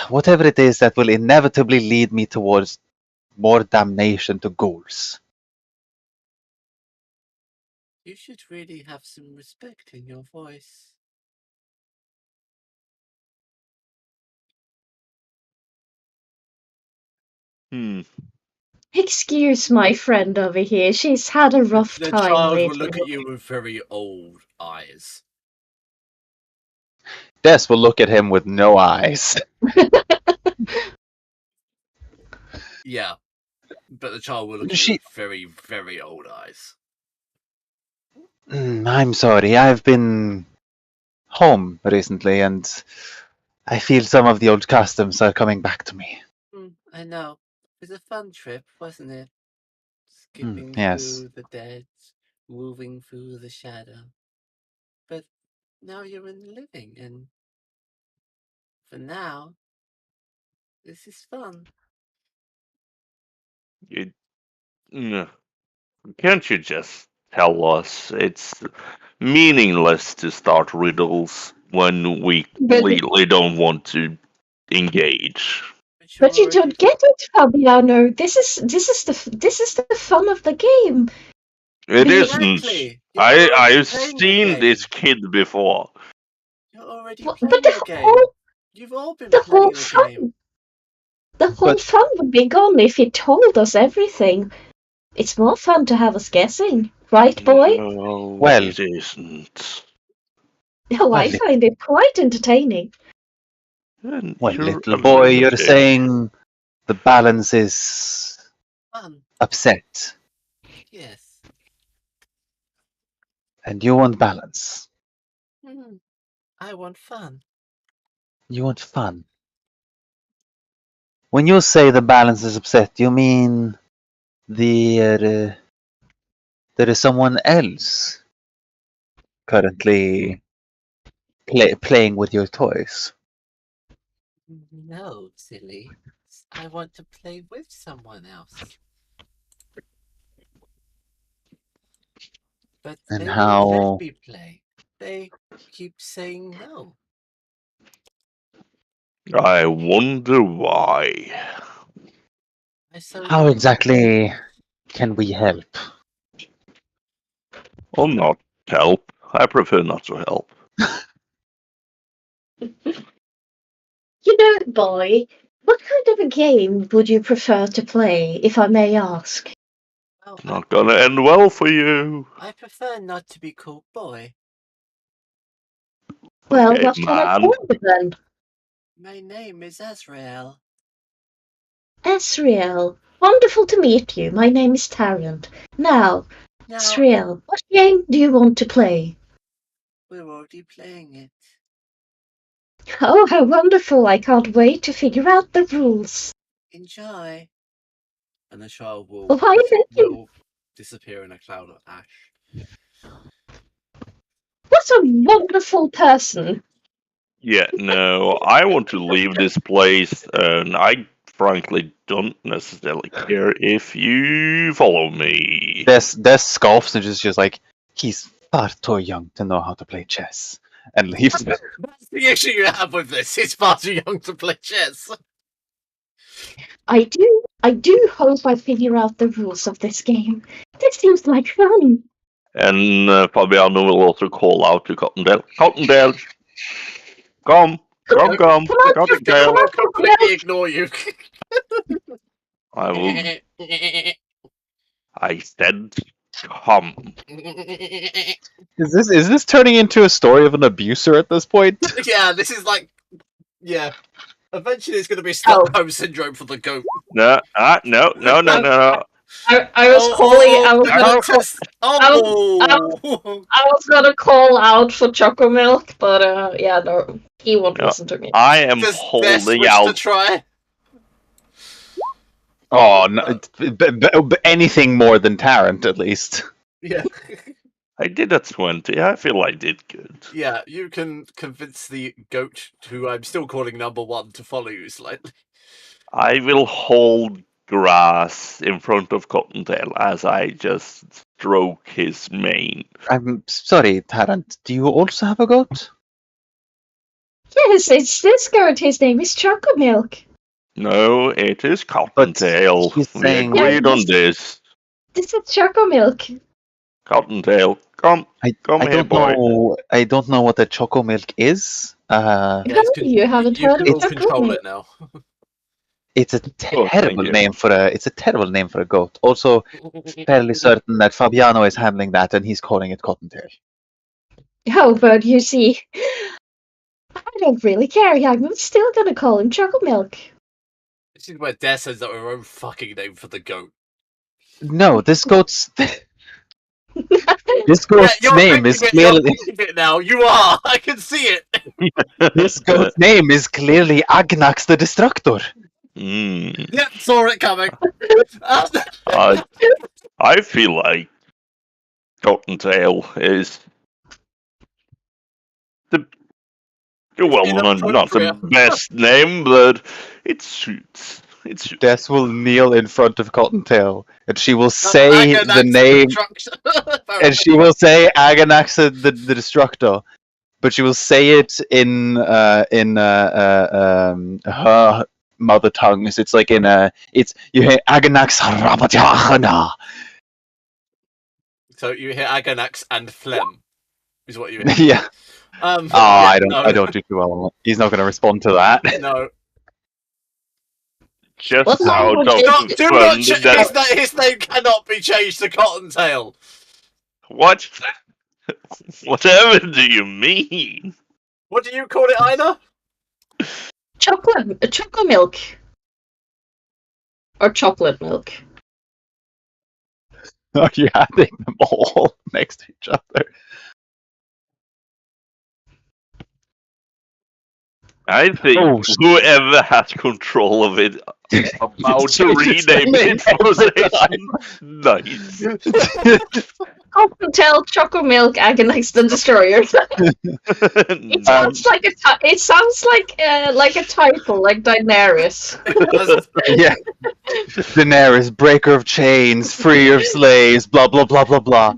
whatever it is that will inevitably lead me towards more damnation to ghouls? You should really have some respect in your voice. Excuse my friend over here. She's had a rough The time child lately. will look at you with very old eyes. Des will look at him with no eyes. Yeah, but the child will look at you with very, very old eyes. I'm sorry, I've been home recently and I feel some of the old customs are coming back to me. I know. It was a fun trip, wasn't it? Skipping yes. through the dead, moving through the shadow. But now you're in the living, and for now, this is fun. Can't you just tell us? It's meaningless to start riddles when we But- clearly don't want to engage. But you don't get it, Fabiano. This is the fun of the game. It Be- isn't. Exactly. You're already I've playing the seen game. this kid before. You're already But playing the game. You've all been the playing whole the fun, game. the whole fun would be gone if he told us everything. It's more fun to have us guessing, right, boy? No, Well- it isn't. Oh, I Well, find it quite entertaining. And Well, you're little boy, you're amazing. saying the balance is Fun. upset, Yes. and you want balance. I want fun. You want fun. When you say the balance is upset, you mean the there is someone else currently playing with your toys. No, silly. I want to play with someone else. But And they won't let how me play. They keep saying no. I wonder why. how exactly can we help? Or not help. I prefer not to help. You know, boy, what kind of a game would you prefer to play, if I may ask? Well, It's not gonna end well for you. I prefer not to be called boy. Well, Okay, what shall I man. call you then? My name is Azrael. Asriel. Wonderful to meet you. My name is Tarrant. Now, Now, Asriel, what game do you want to play? we're already playing it. Oh, how wonderful. I can't wait to figure out the rules. Enjoy. And the child Why, thank you. will disappear in a cloud of ash. What a wonderful person. Yeah, no, I want to leave this place, and I frankly don't necessarily care if you follow me. Des scoffs and just like, he's far too young to know how to play chess, and leaves. That's the issue you have with this. It's far too young to play chess. I do hope I figure out the rules of this game. This seems like fun. And Fabiano will also call out to Cottondale. Cottondale! Come! Come! Come on, Cottondale! I'll completely ignore you. I will. I said, come. Is this turning into a story of an abuser at this point? Yeah, this is like, yeah. Eventually, it's going to be Stockholm syndrome for the goat. No, no. I was calling. I was gonna call out for Choco Milk, but yeah, no, he won't Yeah. listen to me. I am Does Des holding wish to out. try? Oh, no, anything more than Tarrant, at least. Yeah. I did a 20. I feel I did good. Yeah, you can convince the goat, who I'm still calling number one, to follow you slightly. I will hold grass in front of Cottontail as I just stroke his mane. I'm sorry, Tarrant. Do you also have a goat? Yes, it's this goat. His name is Choco Milk. No, it is Cottontail. he's We saying- agreed Yeah, on this. This is Choco Milk. Cottontail, come I here, don't boy. know. I don't know what a choco milk is. Yeah, You haven't you heard can of all Choco control Milk? it now. It's a Oh, thank terrible you. name for a. It's a terrible name for a goat. Also, fairly certain that Fabiano is handling that, and he's calling it Cottontail. Oh, but you see, I don't really care. I'm still gonna call him Choco Milk. This is where Des says that her own fucking name for the goat. No, this goat's. This goat's You're name is thinking it, you're clearly. thinking it now. You are. I can see it. This goat's name is clearly Agnax the Destructor. Mm. Yeah, saw it coming. I feel like Cottontail is the well, not the inappropriate. best name, but it suits. It suits. Des will kneel in front of Cottontail, and she will say Aganax the name, destruction. and she will say Aganax the Destructor, but she will say it in her mother tongues. It's like it's you hear Aganax Rabatachana. So you hear Aganax and phlegm, is what you hear. Yeah. Yeah, I no. don't do too well on it. He's not going to respond to that. No. Just What's how wrong with Dalton it? Do not that. his name cannot be changed to Cottontail. What? Whatever do you mean? What do you call it, Ina? Choco Milk. Or chocolate milk. Are you having them all next to each other? I think Oh, whoever has control of it About to rename civilization. Nice. Cottontail Chocomilk Aganax the Destroyer. It sounds like a title, like Daenerys. Yeah. Daenerys, breaker of chains, freer of slaves, blah blah blah blah blah.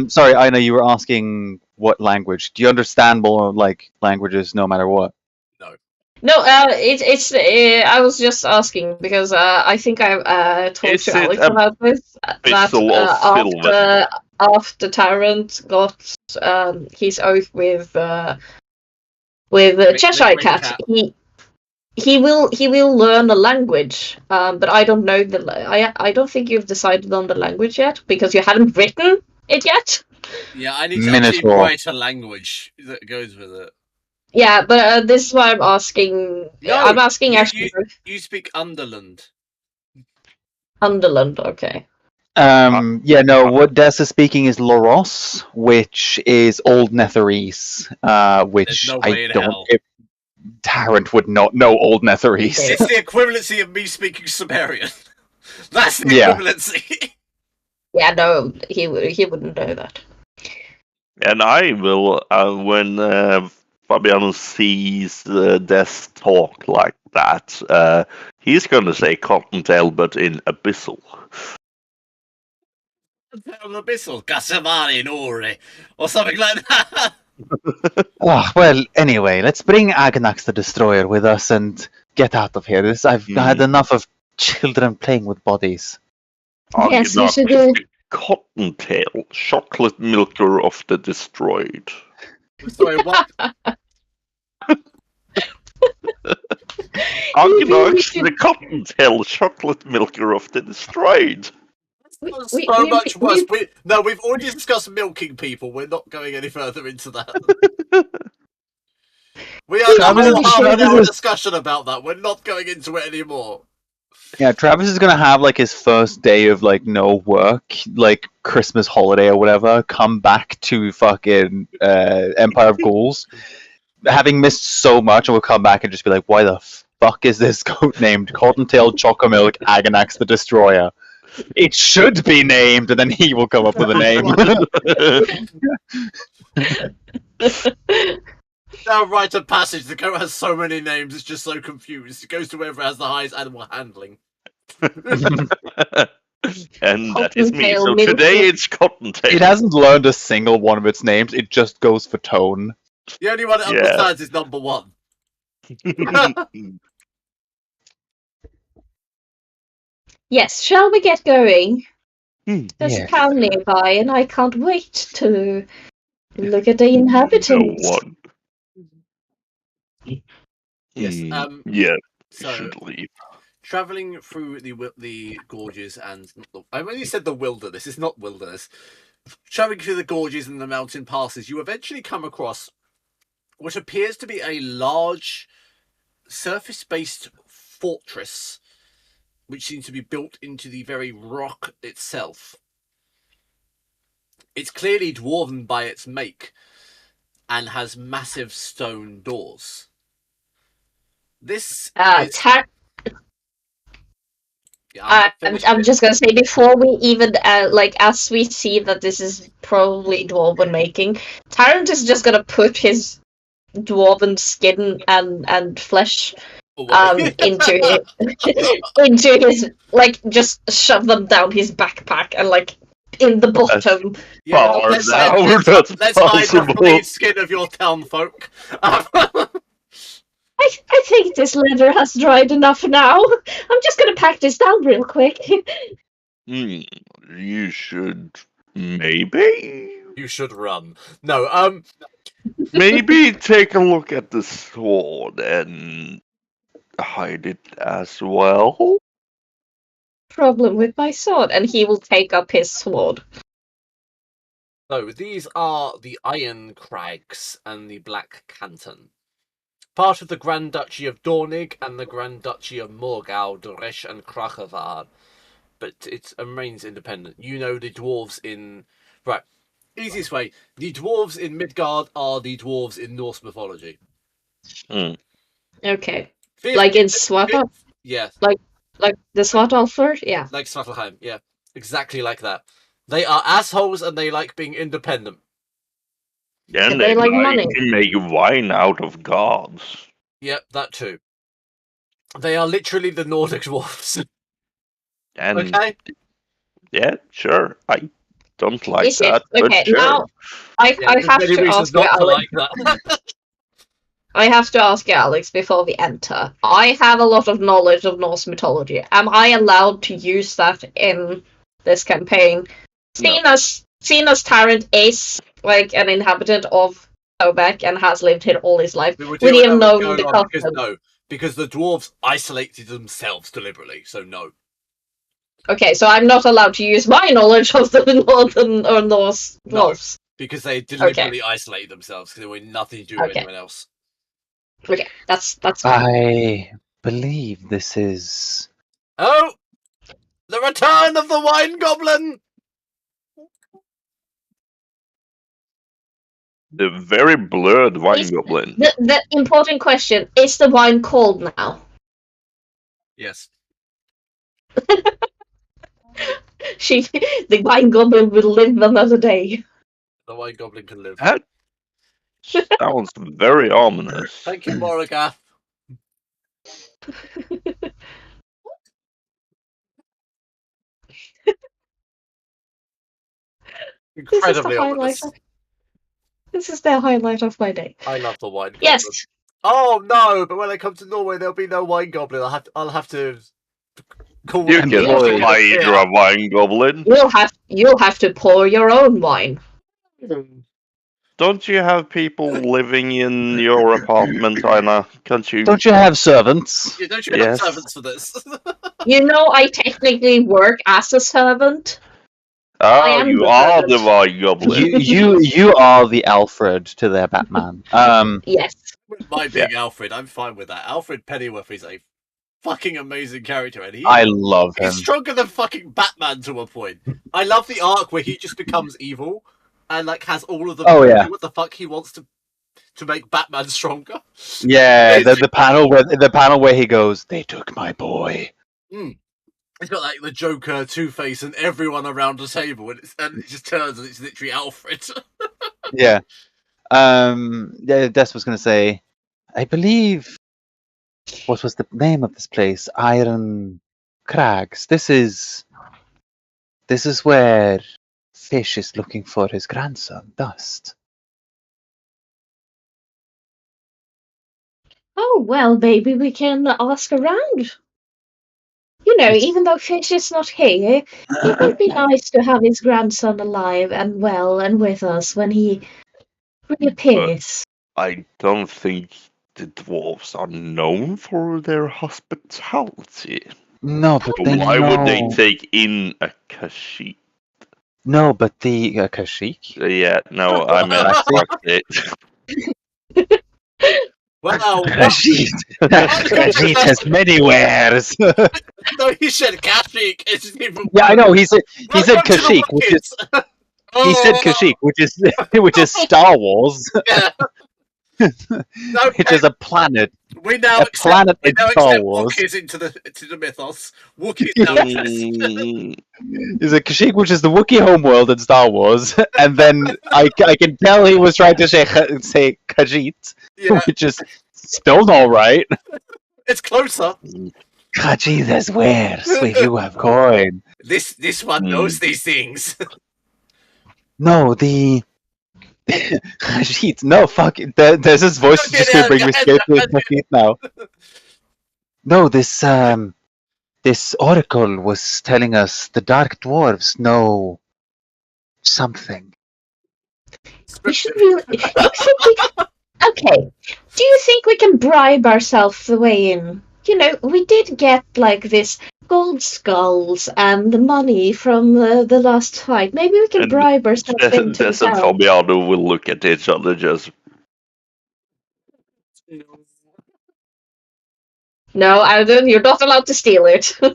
Sorry, I know you were asking what language. Do you understand more like languages no matter what? No, it's. I was just asking because I think I talked Is to it Alex a about this. Whistle of silver. After Tyrant got his oath with Cheshire Grey Cat, Cat. he will learn a language. But I don't know I don't think you've decided on the language yet because you haven't written it yet. Yeah, I need to actually Minotaur. write a language that goes with it. Yeah, but this is why I'm asking. No, I'm asking you- actually You speak Underland. Underland. Okay. Yeah, no, what Des is speaking is Loros, which is Old Netherese, which There's no I way in don't. hell. Tarrant would not know Old Netherese. It's the equivalency of me speaking Sumerian. That's the Yeah. equivalency. Yeah, no, he wouldn't know that. And I will, when Fabiano sees Des talk like that, he's going to say Cottontail, but in Abyssal. Abyssal, Casamari Nori, or something like that. Oh, well, anyway, let's bring Aganax the Destroyer with us and get out of here. I've had enough of children playing with bodies. Yes, you Argonaut should is the Cottontail, chocolate milker of the destroyed. Sorry, what? Argonaut, the Cottontail, chocolate milker of the destroyed. So much worse. We've already discussed milking people. We're not going any further into that. We had a whole half-an-hour discussion about that. We're not going into it anymore. Yeah, Travis is gonna have like his first day of like no work, like Christmas holiday or whatever. Come back to fucking Empire of Ghouls, having missed so much, and we'll come back and just be like, "Why the fuck is this goat named Cottontail Chocomilk Aganax the Destroyer? It should be named," and then he will come up with a name. Now write a passage. The goat has so many names, it's just so confused. It goes to wherever it has the highest animal handling. And that is me. Cottontail So milker. today it's Cottontail. It hasn't learned a single one of its names. It just goes for tone. The only one that Yeah. understands is number one. Yes, shall we get going? There's Yeah. a town nearby, and I can't wait to look at the No inhabitants. one. Yes. Yeah, we So should leave. traveling through the gorges and I already said the wilderness. It's not wilderness. Traveling through the gorges and the mountain passes, you eventually come across what appears to be a large surface-based fortress, which seems to be built into the very rock itself. It's clearly dwarven by its make and has massive stone doors. This is... Yeah, I'm just gonna say before we even as we see that this is probably dwarven making, Tyrant is just gonna put his dwarven skin and flesh into his just shove them down his backpack and in the bottom. Yeah, Far let's now, let's hide the possible. bleed skin of your town folk. I think this leather has dried enough now. I'm just gonna pack this down real quick. You should maybe You should run. No, maybe take a look at the sword and hide it as well. Problem with my sword, and he will take up his sword. so these are the Iron Crags and the Black Canton. Part of the Grand Duchy of Dornig and the Grand Duchy of Morgau, Doresh and Krakovar. But it remains independent. You know the dwarves in... Right, easiest way. The dwarves in Midgard are the dwarves in Norse mythology. Okay. Fifth- Like in Swap Up? Yeah, Like the Svartalfur? Yeah. like Svartalheim. Yeah, exactly like that. They are assholes and they like being independent. And They they like like money. to make wine out of gods. Yep, that too. They are literally the Nordic dwarfs. And Okay. yeah, sure. I don't like Is it? that, but Okay, sure. now I There's have many to reasons ask you, not to Alex. like that. I have to ask you, Alex, before we enter. I have a lot of knowledge of Norse mythology. Am I allowed to use that in this campaign? No. Seen as Tarrant is like an inhabitant of Tobek and has lived here all his life. We would Would he have know known what's the going on because custom? no, because the dwarves isolated themselves deliberately. So no. Okay, so I'm not allowed to use my knowledge of the Northern or Norse No. dwarves. Because they deliberately isolated themselves because they were nothing to do with Okay. anyone else. Okay, that's fine. I believe this is. Oh! The return of the wine goblin! The very blurred wine Is- goblin. The important question, is the wine cold now? Yes. The wine goblin will live another day. The wine goblin can live. That sounds very ominous. Thank you, Moragath. Incredibly ominous. This is the highlight of my day. I love the wine goblin. Yes. Oh no! But when I come to Norway, there'll be no wine goblin. I'll have to call. You them can to Employed. hire a wine goblin. You'll have to pour your own wine. Don't you have people living in your apartment, Aina? Can't you? Don't you have servants? Yeah, don't you have Yes. servants for this? You know, I technically work as a servant. I Oh, am you the are servant. the wine goblin. You are the Alfred to their Batman. Yes. My being Alfred, I'm fine with that. Alfred Pennyworth is a fucking amazing character, and I love him. he's stronger than fucking Batman to a point. I love the arc where he just becomes evil and like has all of the what the fuck he wants to make Batman stronger. Yeah, the panel where he goes, "They took my boy." He's got like the Joker, Two-Face, and everyone around the table, and it just turns and it's literally Alfred. Yeah. Yeah, Des was going to say, I believe, what was the name of this place? Iron Crags. This is where Fish is looking for his grandson, Dust. Oh, well, maybe we can ask around. You know, even though Fish is not here, it would be nice to have his grandson alive and well and with us when he reappears. I don't think the dwarves are known for their hospitality. No, but they Why would they know- take in a Kashyyyk? No, but the Kashyyyk. Yeah, no, I meant fuck it. Well, Kashyyyk has many wares. no, he said Kashyyyk. It's even Yeah, I know. He said Welcome to the Kashyyyk, which is Wookiees. he said Kashyyyk, which is Star Wars, Yeah. which is a planet. We now a accept, planet we in now Star accept Wars. Wookiees into the mythos. Wookiees now exist. Mm, Is a Kashyyyk, which is the Wookiee homeworld in Star Wars, and then I can tell he was trying to say Khajiit, Yeah, which is still not right. it's closer. Khajiit has wares, if you have coin. This one knows these things. No, the Khajiit. No, fuck. There's his voice Okay, just gonna bring me yeah, straight to Khajiit now. No, this oracle was telling us the dark dwarves know something. We should really. Okay. Do you think we can bribe ourselves the way in? You know, we did get like this gold skulls and the money from the last fight. Maybe we can And bribe ourselves into the Des and town. Fabiano will look at each other just. No, Alden, you're not allowed to steal it. I'm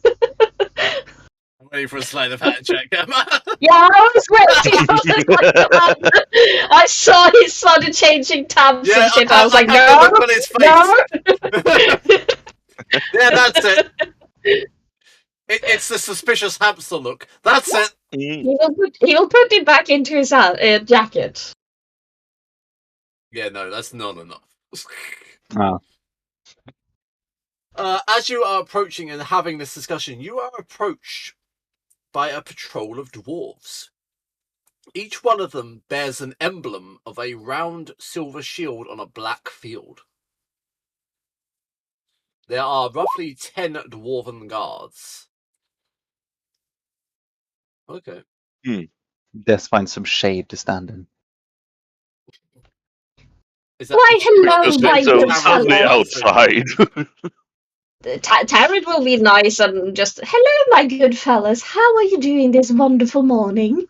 waiting for a sleight of hand check. Yeah, I was waiting. I saw he started changing tabs and shit. I was like, had to no, look on his face. no. Yeah, that's it. It's the suspicious hamster look. That's it. He will put it back into his jacket. Yeah, no, that's not enough. Oh. As you are approaching and having this discussion, you are approached by a patrol of dwarves. Each one of them bears an emblem of a round silver shield on a black field. There are roughly 10 dwarven guards. Okay. Des finds some shade to stand in. Is that Why, hello, Because my it's so good sunny fellow. outside. Taryn will be nice and just, hello, my good fellas. How are you doing this wonderful morning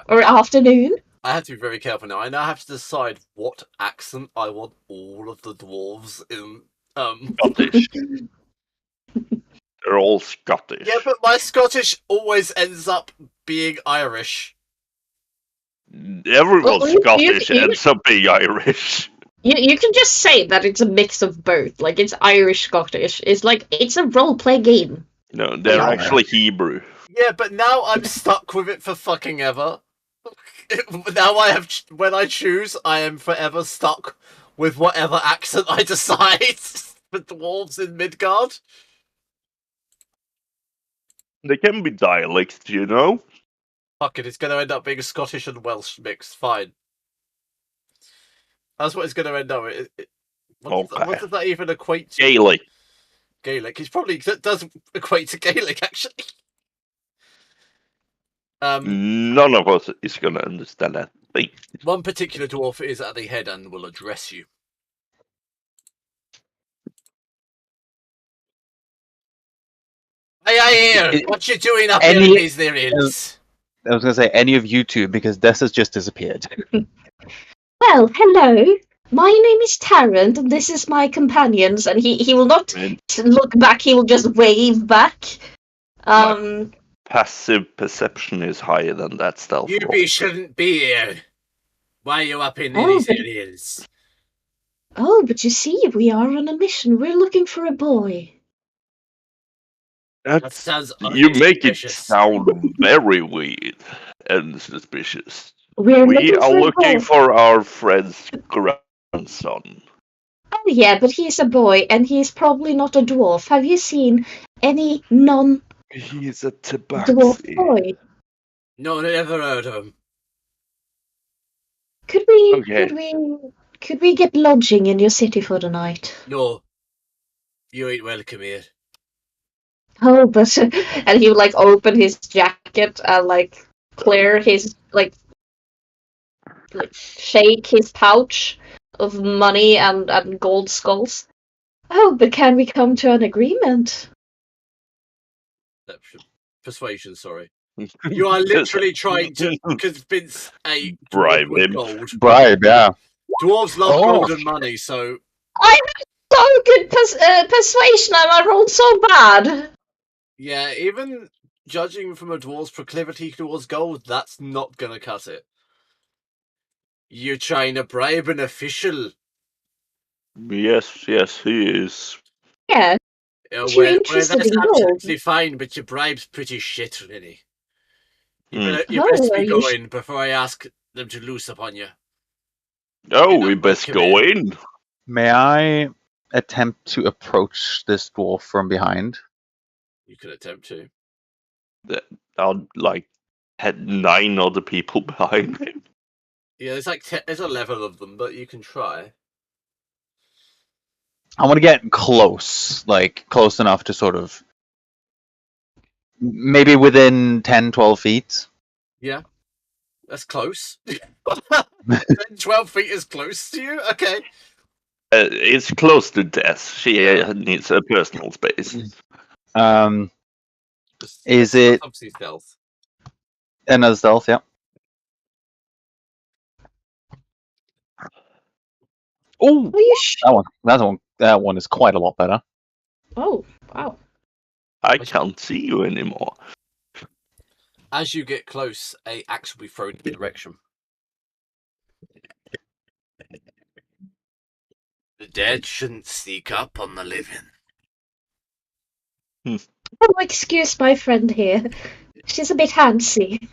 or afternoon? I have to be very careful now. I now have to decide what accent I want all of the dwarves in. Scottish. They're all Scottish. Yeah, but my Scottish always ends up being Irish. Everyone's Well, you- Scottish you- ends up being Irish. You can just say that it's a mix of both. Like, it's Irish Scottish. It's like, it's a role-play game. No, they're Yeah. actually Hebrew. Yeah, but now I'm stuck with it for fucking ever. Now I have, when I choose, I am forever stuck with whatever accent I decide for dwarves in Midgard. They can be dialects, you know? Fuck it, it's going to end up being a Scottish and Welsh mix. Fine. That's what it's going to end up with. What does that even equate to? Gaelic. Gaelic. It probably does equate to Gaelic, actually. None of us is gonna understand that thing. One particular dwarf is at the head and will address you. Hey, here! What you doing up here in these there hills? I was going to say any of you two because Des has just disappeared. Well, hello. My name is Tarrant, and this is my companions. And he will not look back. He will just wave back. Passive perception is higher than that stealth You roll. shouldn't be here. Why are you up in these areas? Oh, but you see, we are on a mission. We're looking for a boy. That sounds You make it suspicious. sound very weird and suspicious. We're We are for a looking boy. for our friend's grandson. Oh, yeah, but he's a boy, and he's probably not a dwarf. Have you seen any non-dwarf He's a tabaxi. boy? No, never heard of him. Could we? Okay. Could we get lodging in your city for the night? No. You ain't welcome here. Oh, but and he would like open his jacket and like clear his like shake his pouch of money and gold skulls. Oh, but can we come to an agreement? Persuasion, sorry. You are literally trying to convince a dwarf Bribe with him. gold. Bribe, yeah. Dwarves love gold and money, so... I have so good persuasion and I rolled so bad. Yeah, even judging from a dwarf's proclivity towards gold, that's not gonna cut it. You're trying to bribe an official. Yes, he is. Yeah. Well, interested that's in gold? absolutely fine, but your bribe's pretty shit, really. You Hmm. best be going before I ask them to loose upon you. Oh, we best go in. May I attempt to approach this dwarf from behind? You could attempt to. I'll had 9 other people behind him. Yeah, there's 11 of them, but you can try. I want to get close, like close enough to sort of maybe within 10, 12 feet. Yeah, that's close. 12 feet is close to you? Okay. It's close to death. She needs a personal space. Is it obviously stealth? Another stealth? Yeah. Oh, Are you sure? that one is quite a lot better. Oh, wow. I can't see you anymore. As you get close, a axe will be thrown in your direction. The dead shouldn't sneak up on the living. Oh, excuse my friend here. She's a bit handsy.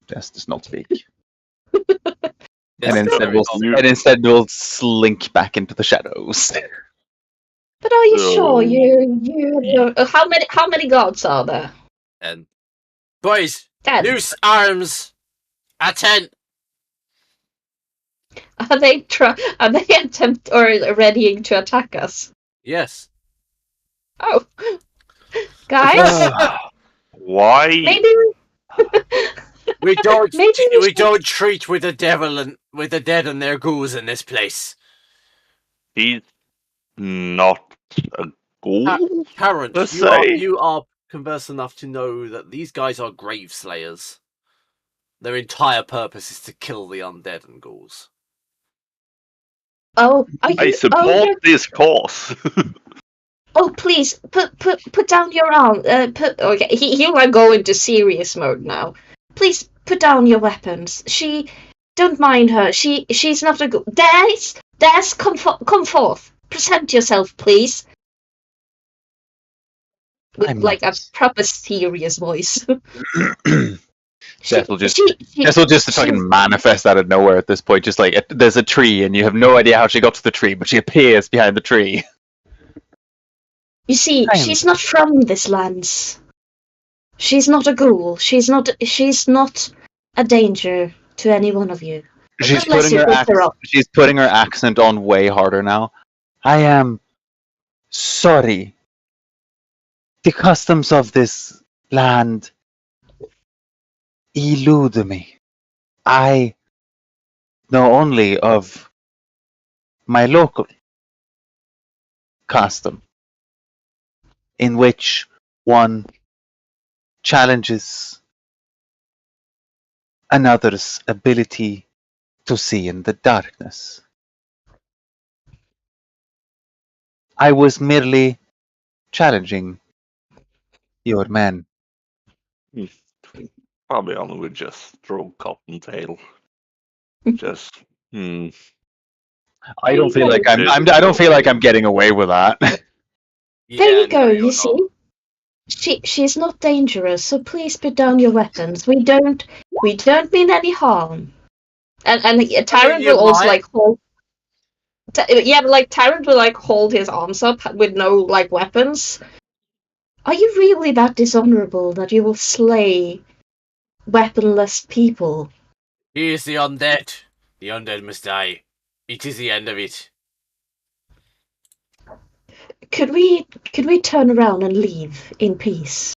Jess does not speak. Yes, And instead, no, we'll slink back into the shadows. But are you So- sure you how many gods are there? And boys, 10. loose arms. At 10. Are they attempt or readying to attack us? Yes. Oh, guys, Why? maybe We don't. Maybe we we should- don't treat with the devil and with the dead and their ghouls in this place. He's not a ghoul? Parent, Let's you are say. you are conversant enough to know that these guys are grave slayers. Their entire purpose is to kill the undead and ghouls. Oh, are you? I support oh, this cause. oh, please put down your arm. Okay. He'll like go into serious mode now. Please put down your weapons. Don't mind her. She's not a good. Des, come forth. Present yourself, please. With I'm like not- a proper serious voice. Jess will just she- fucking manifest out of nowhere at this point. Just like there's a tree, and you have no idea how she got to the tree, but she appears behind the tree. You see, I am- she's not from this land. She's not a ghoul. She's not a danger to any one of you. She's Unless putting you her pick her up. she's putting her accent on way harder now. I am sorry. The customs of this land elude me. I know only of my local custom, in which one challenges another's ability to see in the darkness. I was merely challenging your men. Fabian would just throw Cottontail. Just, I don't feel Yeah. like I don't feel like I'm getting away with that. There you go. You see, she's not dangerous. So please put down your weapons. We don't mean any harm. And Tyrant you will also might. like hold. Yeah, but like Tyrant will like hold his arms up with no like weapons. Are you really that dishonorable that you will slay weaponless people? He is the undead. The undead must die. It is the end of it. Could we turn around and leave in peace?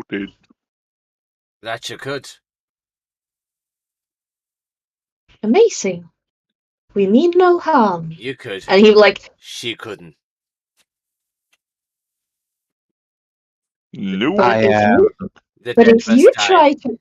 dude. That you could. Amazing. We mean no harm. You could. And he like, She couldn't. No. I am. The but dead if must you die. try to,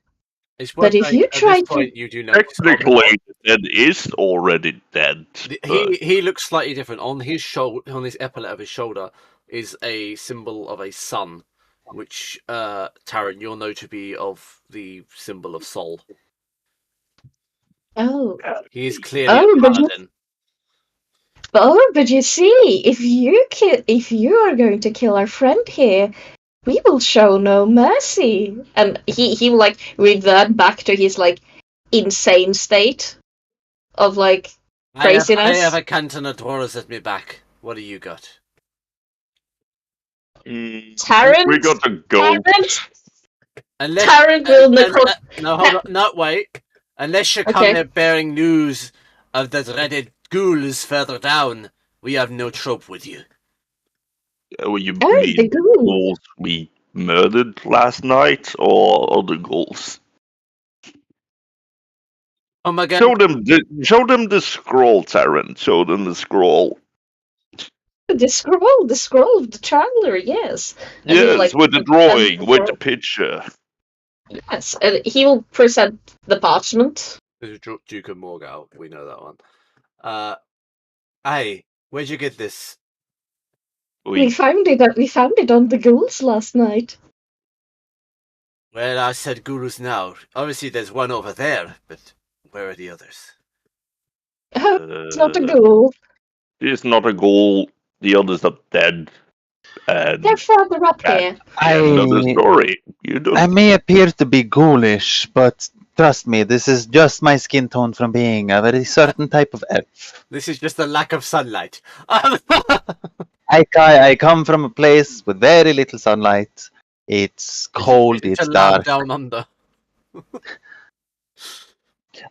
It's but worth if saying, you at try this to- point, you do know. Technically, Dead is already dead. He looks slightly different. On his shoulder, on his epaulet of his shoulder, is a symbol of a sun, which Taryn, you'll know to be of the symbol of Sol. oh, He is clearly Oh, a but you- paladin. but you see, if you are going to kill our friend here, we will show no mercy. And he will like revert back to his like insane state of like craziness. I have a canton of dwarves at me back. What do you got? Tarrant? We got a gold. Unless Tarrant will no, hold on, no, wait. Unless you come Okay. here bearing news of the dreaded ghouls further down, we have no trope with you. You Oh, mean the ghouls. ghouls we murdered last night, or other ghouls? Oh my god! Show them the scroll, Taryn. Show them the scroll. The scroll of the traveler, yes. And he will, Yes, like, with the present drawing, with the scroll. picture. Yes, and he will present the parchment. This is Duke of Morgal. We know that one. Hey, where'd you get this? We found it. We found it on the ghouls last night. Well, I said ghouls now. Obviously, there's one over there, but Where are the others? Oh, it's not a ghoul. It's not a ghoul. The others are dead. And They're further up here. another story. You don't. I may appear to be ghoulish, but trust me, this is just my skin tone from being a very certain type of elf. This is just a lack of sunlight. I come from a place with very little sunlight. It's cold, it's dark. Down under.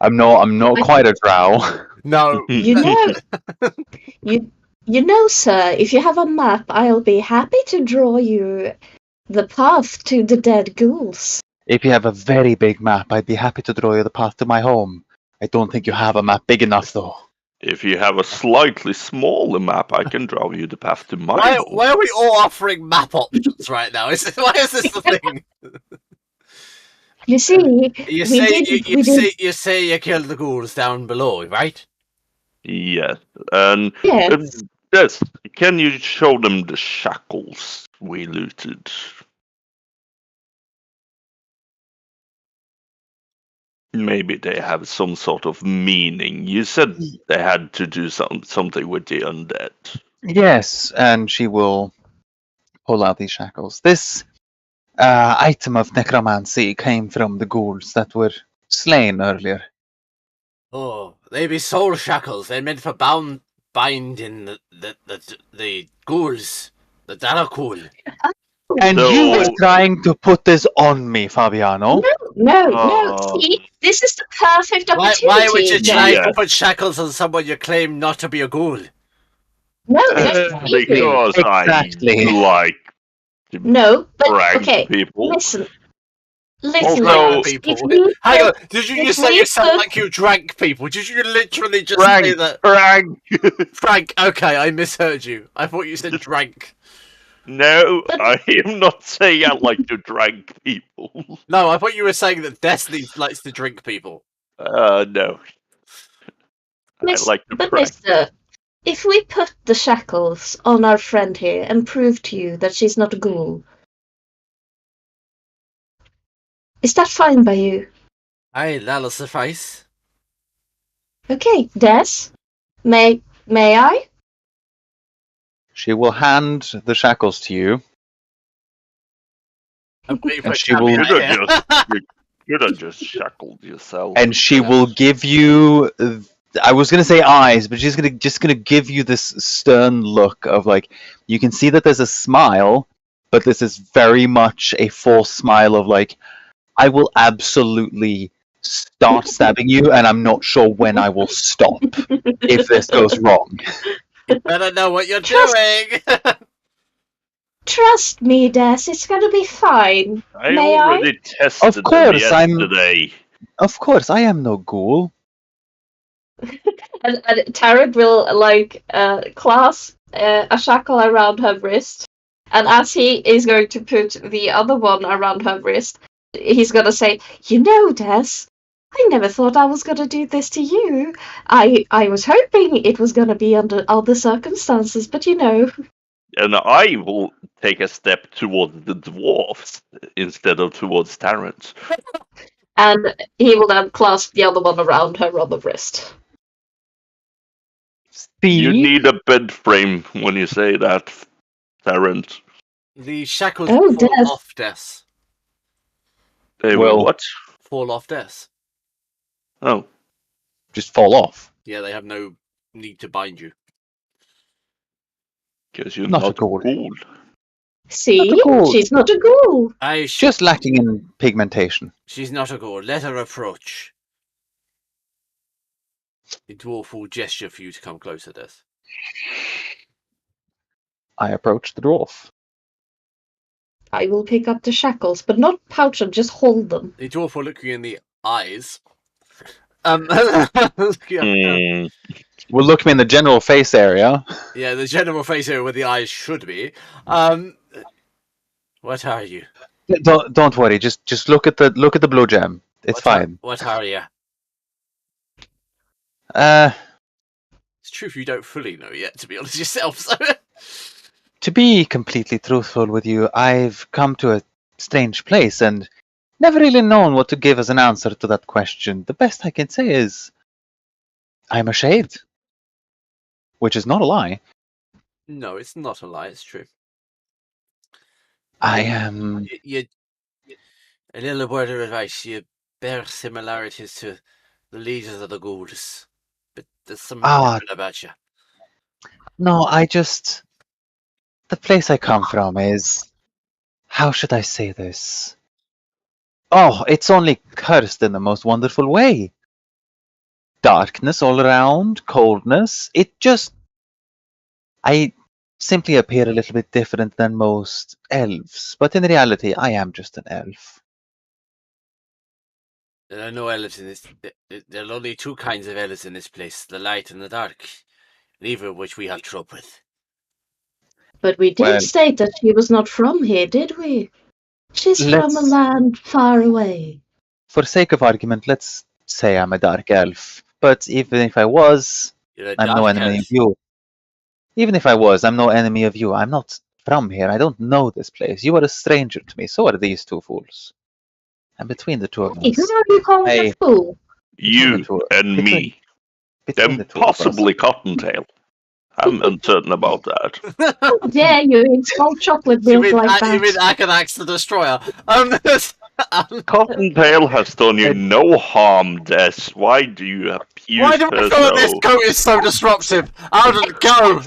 I'm not quite a drow. No. You know, you know, sir, if you have a map, I'll be happy to draw you the path to the dead ghouls. If you have a very big map, I'd be happy to draw you the path to my home. I don't think you have a map big enough, though. If you have a slightly smaller map, I can draw you the path to my home. Why are we all offering map options right now? Why is this the thing? You see, You say you killed the ghouls down below, right? Yes. And Yes. yes, can you show them the shackles we looted? Maybe they have some sort of meaning. You said they had to do something with the undead. Yes, and she will pull out these shackles. This item of necromancy came from the ghouls that were slain earlier. Oh, they be soul shackles. They're meant for binding the ghouls. The Darakul. And No. you were trying to put this on me, Fabiano. No. See, this is the perfect opportunity. Why would you try Yeah. to put shackles on someone you claim not to be a ghoul? No, Because Exactly. I like to no, but prank okay. people. Listen, Also- People. If we Hang on, put- did you if just say we you sound put- like you drank people? Did you literally just say Prank, that? prank. Frank, okay, I misheard you. I thought you said drank. No, But- I am not saying I like to drink people. No, I thought you were saying that Destiny likes to drink people. No. I like to But prank. mister, if we put the shackles on our friend here and prove to you that she's not a ghoul, is that fine by you? Aye, that'll suffice. Okay, Des, may I? She will hand the shackles to you. I'm waiting for And a she will- champion You here. could have just shackled yourself. And she will give you I was gonna say eyes, but she's just gonna give you this stern look of like, you can see that there's a smile, but this is very much a false smile of like, I will absolutely start stabbing you, and I'm not sure when I will stop if this goes wrong. You better know what you're Trust- doing. Trust me, Des, it's gonna be fine. I May I? already tested Of course, them I'm- yesterday. Of course, I am no ghoul. And Tarek will clasp a shackle around her wrist, and as he is going to put the other one around her wrist, he's gonna say, "You know, Des, I never thought I was gonna do this to you. I was hoping it was gonna be under other circumstances, but you know." And I will take a step towards the dwarfs instead of towards Terrence. And he will then clasp the other one around her other wrist. You See? need a bed frame when you say that, Terrence. The shackles Oh, fall Des. off, Des. They will what? Fall off, Des. Oh. Just fall off. Yeah, they have no need to bind you. Because you're Not not, a ghoul. ghoul. See? Not a ghoul. She's not a ghoul. Aye, Just lacking in pigmentation. she's not a ghoul. Let her approach. The dwarf will gesture for you to come closer, Des. I approach the dwarf. I will pick up the shackles, but not pouch them, just hold them. The dwarf will look you in the eyes. Mm. We'll look him in the general face area. Yeah, the general face area where the eyes should be. What are you? Don't worry. Just look at the blue gem. It's fine. What are you? It's true if you don't fully know yet, to be honest yourself. So. To be completely truthful with you, I've come to a strange place, and never really known what to give as an answer to that question. The best I can say is, I'm a shade. Which is not a lie. No, it's not a lie. It's true. I am... You a little word of advice. You bear similarities to the leaders of the ghouls, but there's something different about you. No, I just... The place I come from is... How should I say this? Oh, it's only cursed in the most wonderful way. Darkness all around, coldness. It just... I simply appear a little bit different than most elves, but in reality, I am just an elf. There are no elves in this. There are only two kinds of elves in this place: the light and the dark. Neither of which we have trouble with. But we did state that she was not from here, did we? She's from a land far away. For sake of argument, let's say I'm a dark elf. But even if I was, I'm no enemy of you. Even if I was, I'm no enemy of you. I'm not from here. I don't know this place. You are a stranger to me. So are these two fools. And between the two of us... Who are you calling a fool? You and me. Then possibly Cottontail. I'm uncertain about that. How dare you insult chocolate milk like that? You mean Akanax the Destroyer? Cottontail has done you no harm, Des. Why do you accuse Why do we feel that this goat is so disruptive? Alden, go!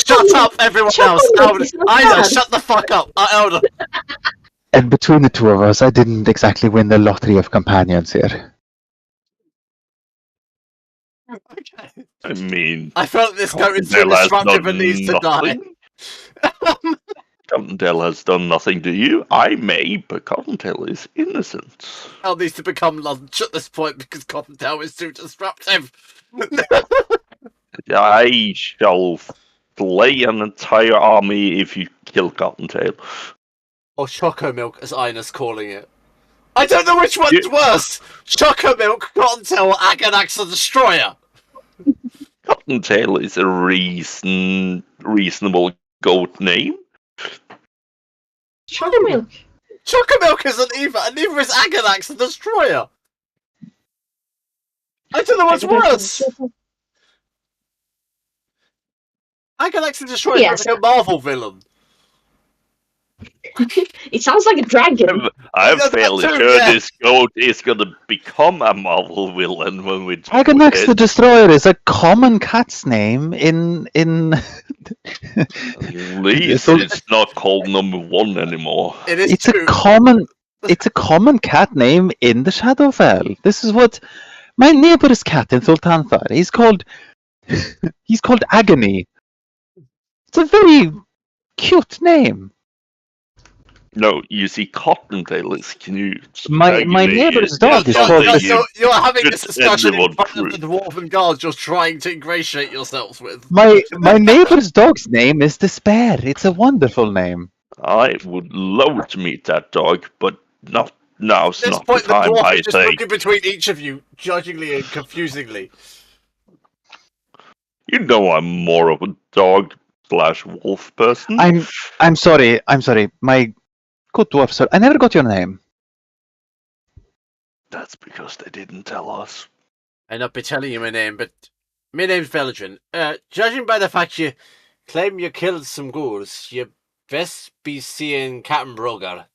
Shut up, everyone else! Alden, Isa, shut the fuck up! Alden! And between the two of us, I didn't exactly win the lottery of companions here. Okay. I mean... I felt this goat is so disruptive and needs to die. Cottontail has done nothing to you. I may, but Cottontail is innocent. Cottontail needs to become lunch at this point because Cottontail is too disruptive. I shall slay an entire army if you kill Cottontail. Or Choco Milk, as Ina's calling it. I don't know which one's worse! Choco Milk, Cottontail, or Akanax the Destroyer! Cottontail is a reasonable goat name. Choco Milk. Choco Milk isn't either, and neither is Akanax the Destroyer! I don't know what's worse! Akanax the Destroyer sounds like a Marvel villain. It sounds like a dragon. I'm fairly sure this goat is going to become a Marvel villain when we do Akanax the Destroyer is a common cat's name in... At least it's not called number 1 anymore. It's a common cat name in the Shadowfell. This is what my neighbor's cat in Sultanthar. He's called Agony. It's a very cute name. No, you see, Cottontail is Knut. My neighbor's dog is called... You're having this discussion in front of the dwarven guards you're trying to ingratiate yourselves with. My neighbor's dog's name is Despair. It's a wonderful name. I would love to meet that dog, but not now's not the time, I think. Just looking between each of you, judgingly and confusingly. You know I'm more of a dog/wolf person. I'm sorry. My good dwarf, sir. I never got your name. That's because they didn't tell us. I'll not be telling you my name, but my name's Belgian. Judging by the fact you claim you killed some ghouls, you best be seeing Captain Brogar.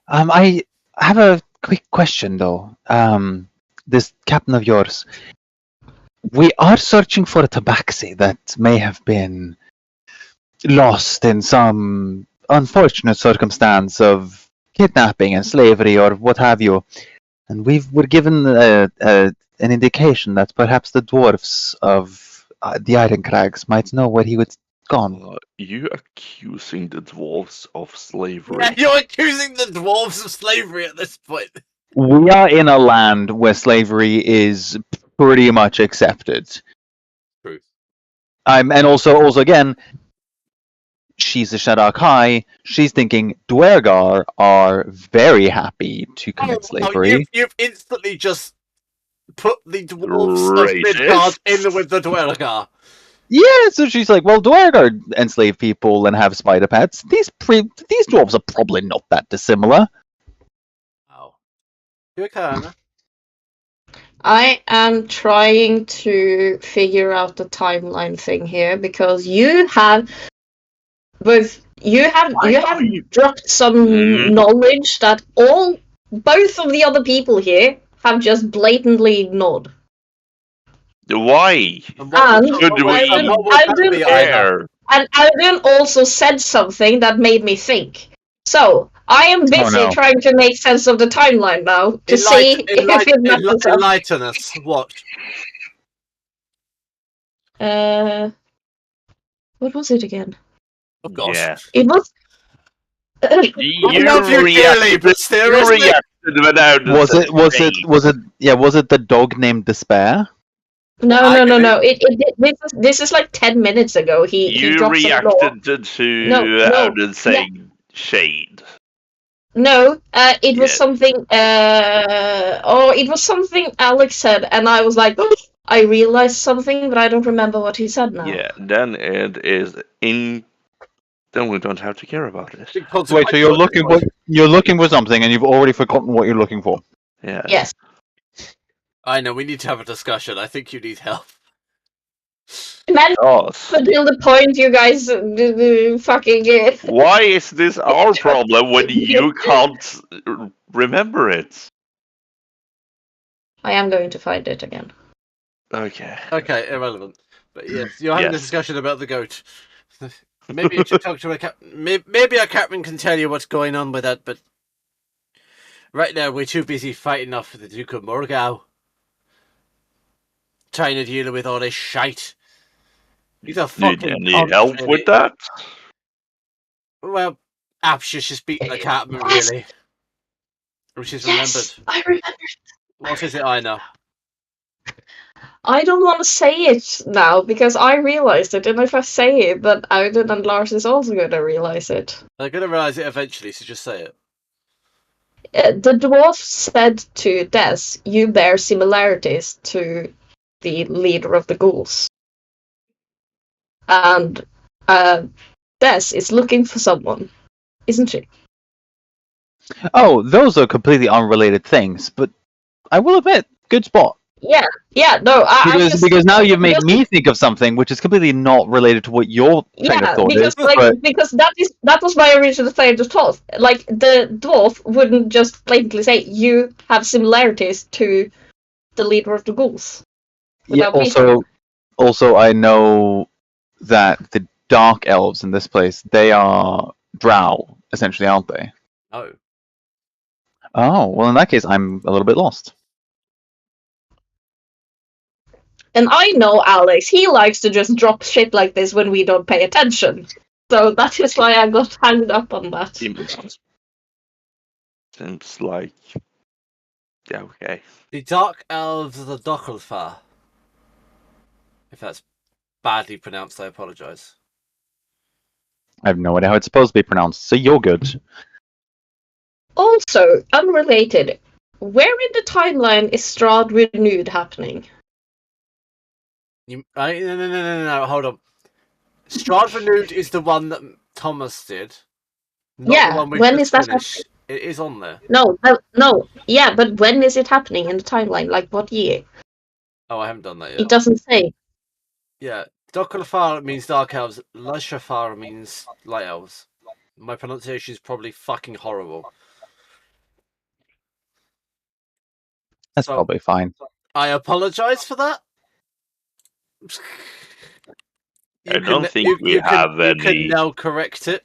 I have a quick question, though. This captain of yours. We are searching for a tabaxi that may have been lost in some unfortunate circumstance of kidnapping and slavery or what have you. And we're given an indication that perhaps the dwarves of the Iron Crags might know where he was gone. You accusing the dwarves of slavery? Yeah, you're accusing the dwarves of slavery at this point. We are in a land where slavery is pretty much accepted. True. And also again, she's a Shadak High. She's thinking Dwergar are very happy to commit slavery. You've instantly just put the dwarves of Midgard in with the Dwergar. Yeah, so she's like, well, Dwergar enslave people and have spider pets. These dwarves are probably not that dissimilar. You're Kana. I am trying to figure out the timeline thing here because you have dropped some knowledge that both of the other people here have just blatantly ignored. Why? And what And would- Should what would- we and what would that be either? care? And Alden also said something that made me think. So I am busy no. trying to make sense of the timeline now to see if it matters. Enlighten us. What? What was it again? Oh gosh. Yeah. It was. I love you dearly, but You seriously. reacted without Was it the dog named Despair? No. This is like 10 minutes ago. He You dropped some law. reacted to No, Alden saying shade. No, it was Yeah. something. It was something Alex said, and I was like, I realized something, but I don't remember what he said now. Yeah, then it is in. Then we don't have to care about it. Wait, so you're looking for something, and you've already forgotten what you're looking for. Yeah. Yes. I know, we need to have a discussion. I think you need help. Man, Us. until the point you guys fucking. Why is this our problem when you can't remember it? I am going to find it again. Okay. Okay, irrelevant. But yes, you're having a Yes. discussion about the goat. Maybe you should talk to a captain. Maybe a captain can tell you what's going on with that, but right now we're too busy fighting off the Duke of Morgau. Trying to deal with all this shite. He's a Need fucking any cunt, help really. with that? Well, Apsh's just beaten the captain, really. Which is remembered. I remember. What is it I know? I don't want to say it now because I realized it, and if I say it, then Auden and Lars is also going to realize it. They're going to realise it eventually, so just say it. The dwarf said to Des, "You bear similarities to the leader of the ghouls," and Des is looking for someone, isn't she? Oh, those are completely unrelated things, but I will admit, good spot. Yeah, no, Because now you've made me think of something which is completely not related to what your train of thought is. Because that was my original train of thought. Like the dwarf wouldn't just blatantly say you have similarities to the leader of the ghouls. Yeah. without Also, I know that the dark elves in this place, they are drow, essentially, aren't they? Oh. Oh, well, in that case, I'm a little bit lost. And I know Alex, he likes to just drop shit like this when we don't pay attention. So that is why I got hung up on that. Seems like. Yeah, okay. The Dark Elves of the Dockelfar. If that's badly pronounced, I apologise. I have no idea how it's supposed to be pronounced, so you're good. Also, unrelated, where in the timeline is Strahd Renewed happening? No, hold on. Strahd Renewed is the one that Thomas did. Not Yeah, the one we when just is that finished. It is on there. No. Yeah, but when is it happening in the timeline? Like what year? Oh, I haven't done that yet. It doesn't say. Yeah, Dockelfar means Dark Elves. Lushafar means Light Elves. My pronunciation is probably fucking horrible. That's probably fine. I apologise for that. I don't think we have You can any. now correct it.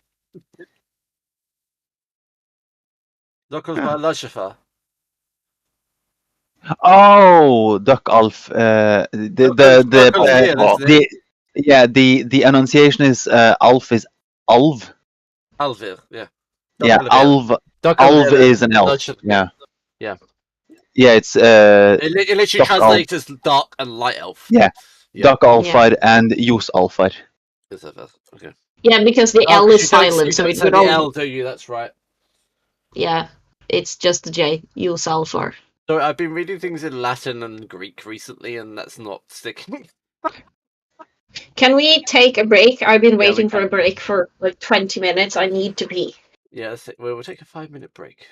Dockelfar, Lushafar. Oh, Duck Alf. The enunciation is Alf is Alv. Alvir, yeah. Yeah, Alv. Alv is an elf. Yeah. Yeah. Yeah, it's It literally Duck translates as dark and light elf. Yeah. Yeah. Duck Alfide and Jus Alfide. Okay. Yeah, because the L is silent, so you it don't would say the only. L, do you? That's right. Yeah, it's just the J. Use Alfar. So I've been reading things in Latin and Greek recently, and that's not sticking. Can we take a break? I've been we waiting for can. a break for like 20 minutes. I need to pee. Yeah, we'll take a 5-minute break.